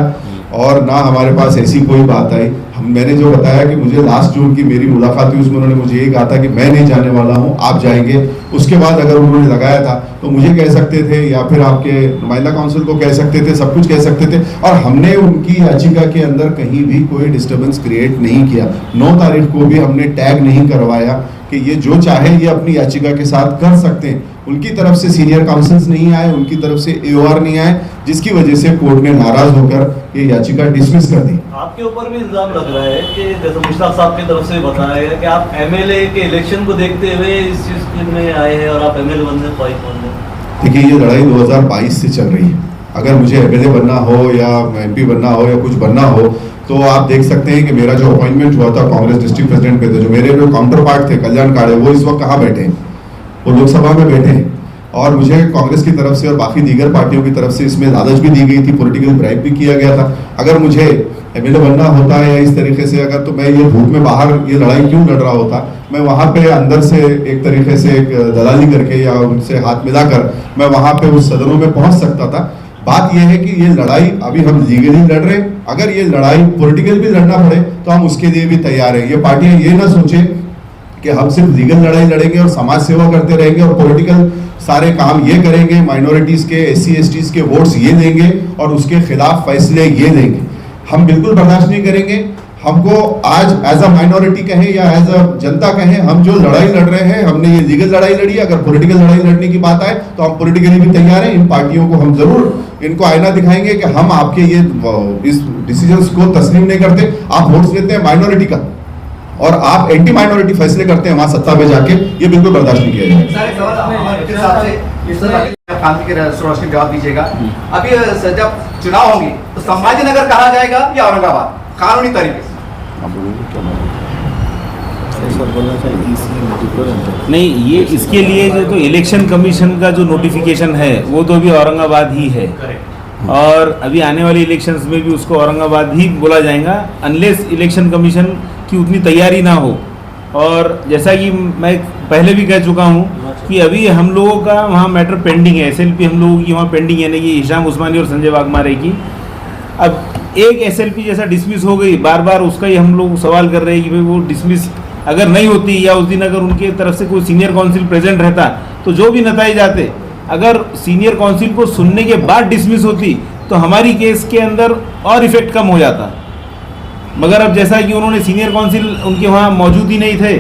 और ना हमारे पास ऐसी कोई बात आई। मैंने जो बताया कि मुझे लास्ट जून की मेरी मुलाकात हुई, उसमें उन्होंने मुझे यही कहा था कि मैं नहीं जाने वाला हूं, आप जाएंगे। उसके बाद अगर उन्होंने लगाया था तो मुझे कह सकते थे या फिर आपके नुमाइंदा काउंसिल को कह सकते थे, सब कुछ कह सकते थे। और हमने उनकी याचिका के अंदर कहीं भी कोई डिस्टर्बेंस क्रिएट नहीं किया। 9 तारीख को भी हमने टैग नहीं करवाया कि ये जो चाहे ये अपनी याचिका के साथ कर सकते हैं। उनकी तरफ से सीनियर काउंसिल्स नहीं आए, उनकी तरफ से AOR नहीं आए, जिसकी वजह से कोर्ट ने नाराज होकर ये याचिका डिसमिस कर दी। आपके ऊपर भी इल्जाम लग रहा है कि जैसे मुश्ताक साहब की तरफ से बताया गया कि आप MLA के इलेक्शन को देखते हुए इस चीज में आए हैं और आप MLA बनने ख्वाहिश बन रहे। देखिए, ये लड़ाई 2022 से चल रही है। अगर मुझे MLA बनना हो या MP बनना हो या कुछ बनना हो तो आप देख सकते हैं कि मेरा जो अपॉइंटमेंट हुआ था कांग्रेस डिस्ट्रिक्ट प्रेसिडेंट पे, जो मेरे जो काउंटर पार्ट थे कल्याण काड़े, वो इस वक्त कहाँ बैठे हैं? वो लोकसभा में बैठे हैं। और मुझे कांग्रेस की तरफ से और बाकी दीगर पार्टियों की तरफ से इसमें लालच भी दी गई थी, पॉलिटिकल ब्राइब भी किया गया था। अगर मुझे MLA बनना होता है या इस तरीके से अगर, तो मैं ये धूप में बाहर ये लड़ाई क्यों लड़ रहा होता? मैं वहाँ पे अंदर से एक तरीके से एक दलाली करके या उनसे हाथ मिलाकर मैं वहाँ पे उस सदनों में पहुँच सकता था। बात यह है कि ये लड़ाई अभी हम लीगली लड़ रहे हैं, अगर ये लड़ाई पॉलिटिकल भी लड़ना पड़े तो हम उसके लिए भी तैयार हैं। ये पार्टियां ये ना सोचे कि हम सिर्फ लीगल लड़ाई लड़ेंगे और समाज सेवा करते रहेंगे और पॉलिटिकल सारे काम ये करेंगे, माइनॉरिटीज के, SC STs के वोट्स ये देंगे और उसके खिलाफ फैसले ये लेंगे। हम बिल्कुल बर्दाश्त नहीं करेंगे। हमको आज एज अ माइनॉरिटी कहें या एज अ जनता कहें, हम जो लड़ाई लड़ रहे हैं, हमने ये लीगल लड़ाई लड़ी। अगर पॉलिटिकल लड़ाई लड़ने की बात आए तो हम पॉलिटिकली भी तैयार हैं। इन पार्टियों को हम जरूर इनको आईना दिखाएंगे कि हम आपके ये इस डिसीजंस को तस्लीम नहीं करते। आप वोट्स देते हैं माइनॉरिटी का और आप एंटी माइनॉरिटी फैसले करते हैं वहां सत्ता में जाके, ये बिल्कुल बर्दाश्त नहीं किया जाएगा। जवाब दीजिएगा, अभी जब चुनाव होंगे तो संभाजीनगर कहा जाएगा या औरंगाबाद कानूनी तरीके से? नहीं, ये इसके लिए जो इलेक्शन कमीशन का जो नोटिफिकेशन है वो तो अभी औरंगाबाद ही है और अभी आने वाले इलेक्शंस में भी उसको औरंगाबाद ही बोला जाएगा, अनलेस इलेक्शन कमीशन की उतनी तैयारी ना हो। और जैसा कि मैं पहले भी कह चुका हूँ कि अभी हम लोगों का वहाँ मैटर पेंडिंग है, एसएलपी हम लोगों की वहाँ पेंडिंग है, नहीं कि हिशाम उस्मानी और संजय वाघमारे की। अब एक एसएलपी जैसा डिसमिस हो गई, बार बार उसका ही हम लोग सवाल कर रहे हैं कि भाई वो डिसमिस अगर नहीं होती या उस दिन अगर उनके तरफ से कोई सीनियर काउंसिल प्रेजेंट रहता तो जो भी नताइज आते, अगर सीनियर काउंसिल को सुनने के बाद डिसमिस होती तो हमारी केस के अंदर और इफेक्ट कम हो जाता। मगर अब जैसा कि उन्होंने सीनियर काउंसिल उनके वहाँ मौजूद ही नहीं थे,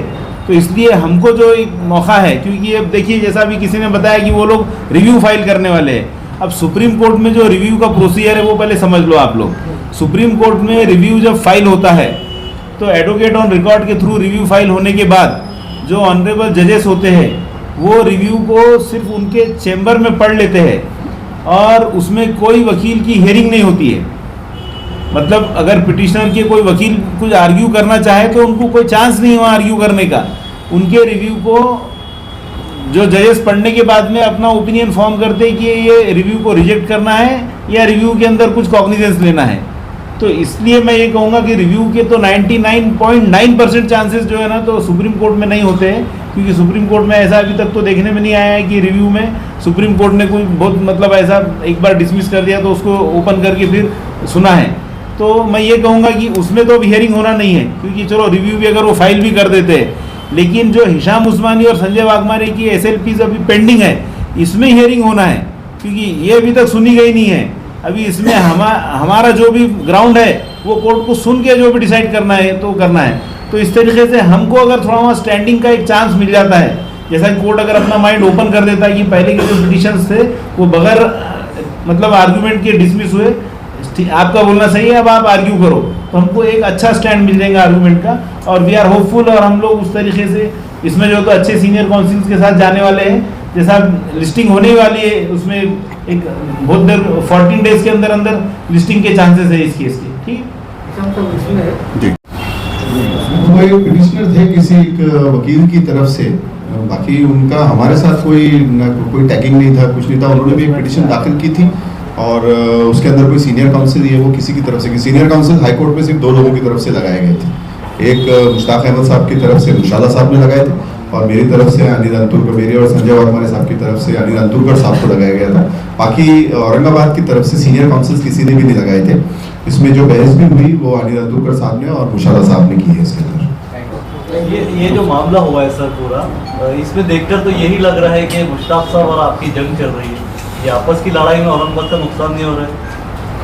तो इसलिए हमको जो एक मौका है, क्योंकि अब देखिए जैसा भी किसी ने बताया कि वो लोग रिव्यू फाइल करने वाले हैं। अब सुप्रीम कोर्ट में जो रिव्यू का प्रोसीजर है वो पहले समझ लो आप लोग। सुप्रीम कोर्ट में रिव्यू जब फाइल होता है तो एडवोकेट ऑन रिकॉर्ड के थ्रू रिव्यू फाइल होने के बाद जो ऑनरेबल जजेस होते हैं वो रिव्यू को सिर्फ उनके चैम्बर में पढ़ लेते हैं और उसमें कोई वकील की हियरिंग नहीं होती है। मतलब अगर पिटिशनर के कोई वकील कुछ आर्ग्यू करना चाहे तो उनको कोई चांस नहीं हुआ आर्ग्यू करने का। उनके रिव्यू को जो जजेस पढ़ने के बाद में अपना ओपिनियन फॉर्म करते हैं कि ये रिव्यू को रिजेक्ट करना है या रिव्यू के अंदर कुछ कॉग्निजेंस लेना है। तो इसलिए मैं ये कहूँगा कि रिव्यू के तो 99.9% चांसेस जो है ना तो सुप्रीम कोर्ट में नहीं होते हैं, क्योंकि सुप्रीम कोर्ट में ऐसा अभी तक तो देखने में नहीं आया है कि रिव्यू में सुप्रीम कोर्ट ने कोई बहुत मतलब ऐसा एक बार डिसमिस कर दिया तो उसको ओपन करके फिर सुना है। तो मैं ये कहूँगा कि उसमें तो अब हियरिंग होना नहीं है, क्योंकि चलो रिव्यू भी अगर वो फाइल भी कर देते हैं, लेकिन जो हिशाम उस्मानी और संजय वाघमारे की एसएलपीज अभी पेंडिंग है, इसमें हियरिंग होना है, क्योंकि ये अभी तक सुनी गई नहीं है। अभी इसमें हमारा जो भी ग्राउंड है वो कोर्ट को सुन के जो भी डिसाइड करना है तो करना है। तो इस तरीके से हमको अगर थोड़ा वहाँ स्टैंडिंग का एक चांस मिल जाता है, जैसा कि कोर्ट अगर अपना माइंड ओपन कर देता है कि पहले के जो पिटिशंस थे वो बगैर मतलब आर्गूमेंट के डिसमिस हुए, आपका बोलना सही है, अब आप आर्ग्यू करो, तो हमको एक अच्छा स्टैंड मिल जाएगा आर्गूमेंट का। और वी आर होपफुल, और हम लोग उस तरीके से इसमें जो तो अच्छे सीनियर काउंसिल्स के साथ जाने वाले हैं, जैसा लिस्टिंग होने वाली है उसमें एक बहुत देर 14 डेज के अंदर अंदर लिस्टिंग के चांसेस है इस केस के। ठीक, वो एक पिटिशनर थे किसी एक वकील की तरफ से, बाकी उनका हमारे साथ कोई टैगिंग नहीं था, कुछ नहीं था। उन्होंने भी एक पिटिशन दाखिल की थी और उसके अंदर कोई सीनियर काउंसिल ये वो किसी की तरफ से, सीनियर काउंसिल हाईकोर्ट में सिर्फ 2 लोगों की तरफ से लगाए गए थे। एक मुश्ताक अहमद साहब की तरफ से मुशाला साहब ने लगाए थे और मेरी तरफ से अनिल अंतुरकर, मेरी और संजय वाघमारे साहब की तरफ से अनिल अंतुरकर साहब को लगाया गया था। बाकी औरंगाबाद की तरफ से सीनियर काउंसिल किसी ने भी नहीं लगाए थे। इसमें जो बहस भी हुई वो अनिल अंतुरकर साहब ने और मुशाला साहब ने की है इसके अंदर। ये जो मामला हुआ है सर पूरा, इसमें देखकर तो यही लग रहा है कि मुश्ताक साहब और आपकी जंग चल रही है। ये आपस की लड़ाई में औरंगाबाद का नुकसान नहीं हो रहा है?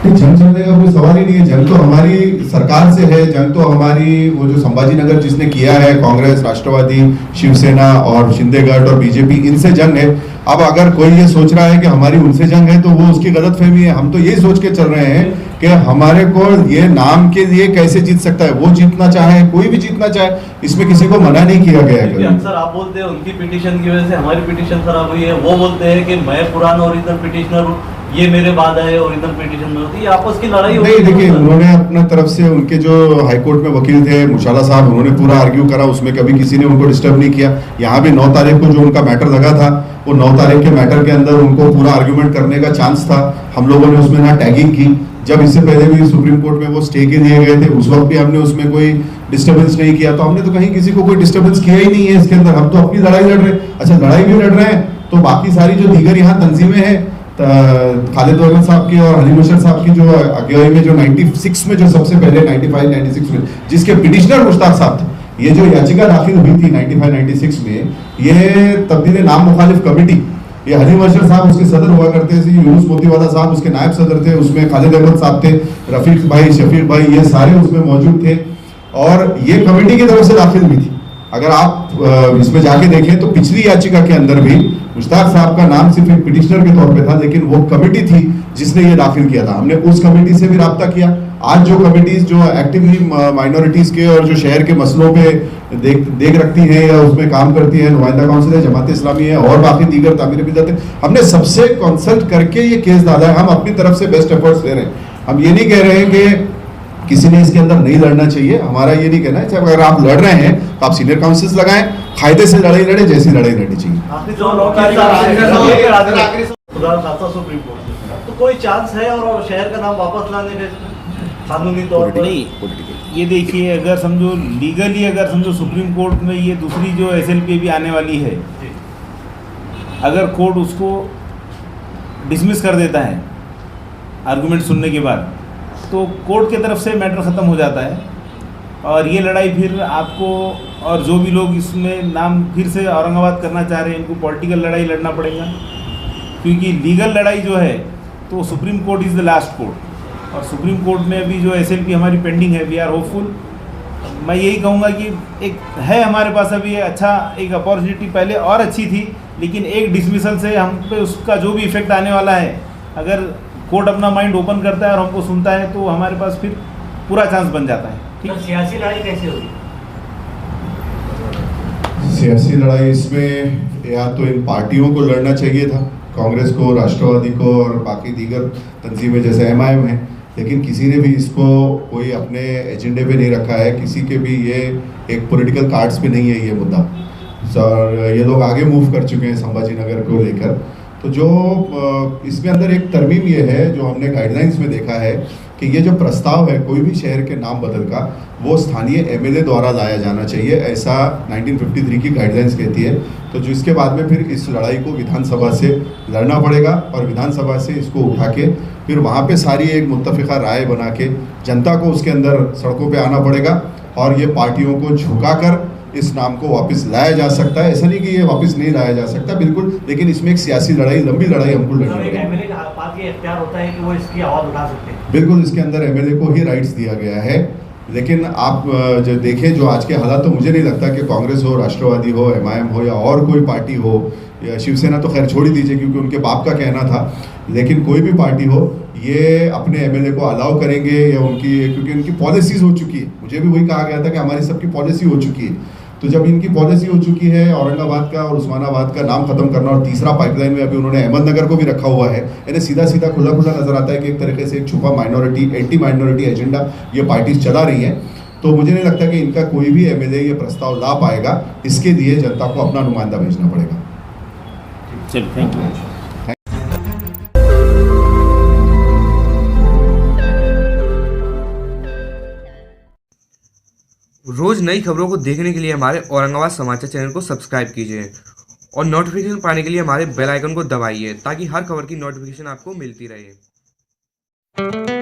जंग चलने का कोई सवाल ही नहीं है। जंग तो हमारी सरकार से है, जंग तो हमारी वो जो संभाजी नगर जिसने किया है, कांग्रेस, राष्ट्रवादी, शिवसेना और शिंदेगढ़ और बीजेपी, इनसे जंग है। अब अगर कोई ये सोच रहा है कि हमारी उनसे जंग है तो वो उसकी गलतफहमी है। हम तो यही सोच के चल रहे हैं कि हमारे को ये नाम के लिए कैसे जीत सकता है, वो जीतना चाहे, कोई भी जीतना चाहे, इसमें किसी को मना नहीं किया गया है। अक्सर आप बोलते हैं उनकी पिटीशन की वजह से हमारी पिटीशन खराब हुई है, वो बोलते हैं कि मैं पुराना ओरिजिनल पिटिशनर हूँ, ये मेरे बाद आए ओरिजिनल पिटीशन में होती है। आपस की लड़ाई नहीं, देखिए उन्होंने अपना तरफ से, उनके जो हाईकोर्ट में वकील थे मुशाला साहब, उन्होंने पूरा आर्ग्यू करा, उसमें कभी किसी ने उनको डिस्टर्ब नहीं किया। यहाँ भी 9 तारीख को जो उनका मैटर लगा था, वो 9 तारीख के मैटर के अंदर उनको पूरा आर्ग्यूमेंट करने का चांस था। हम लोगों ने उसमें ना टैगिंग की, जब इससे पहले भी सुप्रीम कोर्ट में वो स्टे के दिए गए थे उस वक्त भी हमने उसमें कोई डिस्टर्बेंस नहीं किया। तो हमने तो कहीं किसी को कोई डिस्टर्बेंस किया ही नहीं है इसके अंदर। हम तो अपनी लड़ाई लड़ रहे हैं। अच्छा, लड़ाई भी लड़ रहे हैं तो बाकी सारी जो दीगर यहाँ तंजीमें हैं, खालिद अहमद साहब की और हलीम अशर साहब की जो अगुवाई में जो 96 में जो सबसे पहले 95-96 में जिसके पिटिशनर मुश्ताक साहब थे, ये जो याचिका दाखिल हुई थी 95-96 में, ये तब्दील नाम मुखालिफ कमेटी, ये हलीम अशर साहब उसके सदर हुआ करते थे, यूनुस मोतीवाला साहब उसके नायब सदर थे, उसमें खालिद अहमद साहब थे, रफीक भाई, शफीक भाई, ये सारे उसमें मौजूद थे और ये कमेटी की तरफ से दाखिल हुई थी। अगर आप इसमें जाके देखें तो पिछली याचिका के अंदर भी मुश्ताक साहब का नाम सिर्फ एक पिटिशनर के तौर पे था, लेकिन वो कमेटी थी जिसने ये दाखिल किया था। हमने उस कमेटी से भी राब्ता किया। आज जो कमेटीज जो एक्टिवली माइनॉरिटीज के और जो शहर के मसलों पे देख रखती हैं या उसमें काम करती है, नुमाइंदा काउंसिल है, जमात इस्लामी है और बाकी दीगर तामीर बिल्दत है, हमने सबसे कंसल्ट करके ये केस डाला है। हम अपनी तरफ से बेस्ट एफर्ट्स दे रहे हैं। हम ये नहीं कह रहे हैं कि किसी ने इसके अंदर नहीं लड़ना चाहिए, हमारा ये नहीं कहना है। अगर आप लड़ रहे हैं तो आप सीनियर काउंसिल्स लगाएं, कायदे से लड़ाई लड़े जैसी लड़ाई लड़नी चाहिए। सुप्रीम कोर्ट, तो कोई चांस है और शहर का नाम वापस लाने का? कानूनी तौर पर नहीं, ये देखिए, अगर समझो लीगली, अगर समझो सुप्रीम कोर्ट में ये दूसरी जो SLP भी आने वाली है, अगर कोर्ट उसको डिसमिस कर देता है आर्गुमेंट सुनने के बाद, तो कोर्ट की तरफ से मैटर ख़त्म हो जाता है और ये लड़ाई फिर आपको और जो भी लोग इसमें नाम फिर से औरंगाबाद करना चाह रहे हैं, इनको पॉलिटिकल लड़ाई लड़ना पड़ेगा, क्योंकि लीगल लड़ाई जो है तो supreme court is the last court, और सुप्रीम कोर्ट में अभी जो SLP हमारी पेंडिंग है, वी आर होपफुल। मैं यही कहूँगा कि एक है हमारे पास अभी अच्छा एक अपॉर्चुनिटी, पहले और अच्छी थी, लेकिन एक डिसमिसल से हम पे उसका जो भी इफेक्ट आने वाला है, अगर कोर्ट अपना माइंड ओपन करता है और हमको सुनता है तो हमारे पास फिर पूरा चांस बन जाता है। ठीक तो सियासी लड़ाई कैसे होगी? सियासी लड़ाई इसमें या तो इन पार्टियों को लड़ना चाहिए था, कांग्रेस को, राष्ट्रवादी को और बाकी दीगर तंजीमें जैसे MIM है, लेकिन किसी ने भी इसको कोई अपने एजेंडे पे नहीं रखा है, किसी के भी ये एक पॉलिटिकल कार्ड्स पे नहीं है ये मुद्दा। सर ये लोग आगे मूव कर चुके हैं संभाजी नगर को लेकर। तो जो इसमें अंदर एक तरमीम ये है, जो हमने गाइडलाइंस में देखा है कि ये जो प्रस्ताव है कोई भी शहर के नाम बदल का, वो स्थानीय MLA द्वारा लाया जाना चाहिए, ऐसा 1953 की गाइडलाइंस कहती है। तो जो इसके बाद में फिर इस लड़ाई को विधानसभा से लड़ना पड़ेगा और विधानसभा से इसको उठा के फिर वहाँ पे सारी एक मुत्तफ़िक़ा राय बना के जनता को उसके अंदर सड़कों पे आना पड़ेगा और ये पार्टियों को झुकाकर इस नाम को वापस लाया जा सकता है। ऐसा नहीं कि ये वापस नहीं लाया जा सकता, बिल्कुल, लेकिन इसमें एक सियासी लड़ाई, लंबी लड़ाई हमको लड़नी पड़ेगी। MLA के पास ये इख्तियार होता है कि वो इसकी आवाज़ उठा सकते हैं। बिल्कुल, इसके अंदर MLA को ही राइट्स दिया गया है, लेकिन आप जो देखें जो आज के हालात, तो मुझे नहीं लगता कि कांग्रेस हो, राष्ट्रवादी हो, MIM हो या और कोई पार्टी हो, या शिवसेना तो खैर छोड़ ही दीजिए क्योंकि उनके बाप का कहना था, लेकिन कोई भी पार्टी हो ये अपने MLA को अलाउ करेंगे या उनकी, क्योंकि उनकी पॉलिसीज़ हो चुकी है। मुझे भी वही कहा गया था कि हमारी सबकी पॉलिसी हो चुकी है। तो जब इनकी पॉलिसी हो चुकी है औरंगाबाद का और उस्मानाबाद का नाम खत्म करना, और तीसरा पाइपलाइन में अभी उन्होंने अहमदनगर को भी रखा हुआ है, यानी सीधा सीधा खुला खुला नजर आता है कि एक तरीके से एक छुपा माइनॉरिटी, एंटी माइनॉरिटी एजेंडा ये पार्टीज चला रही हैं। तो मुझे नहीं लगता कि इनका कोई भी MLA ये प्रस्ताव ला पाएगा। इसके लिए जनता को अपना नुमाइंदा भेजना पड़ेगा। चलो, थैंक यू। रोज नई खबरों को देखने के लिए हमारे औरंगाबाद समाचार चैनल को सब्सक्राइब कीजिए और नोटिफिकेशन पाने के लिए हमारे बेल आइकन को दबाइए ताकि हर खबर की नोटिफिकेशन आपको मिलती रहे।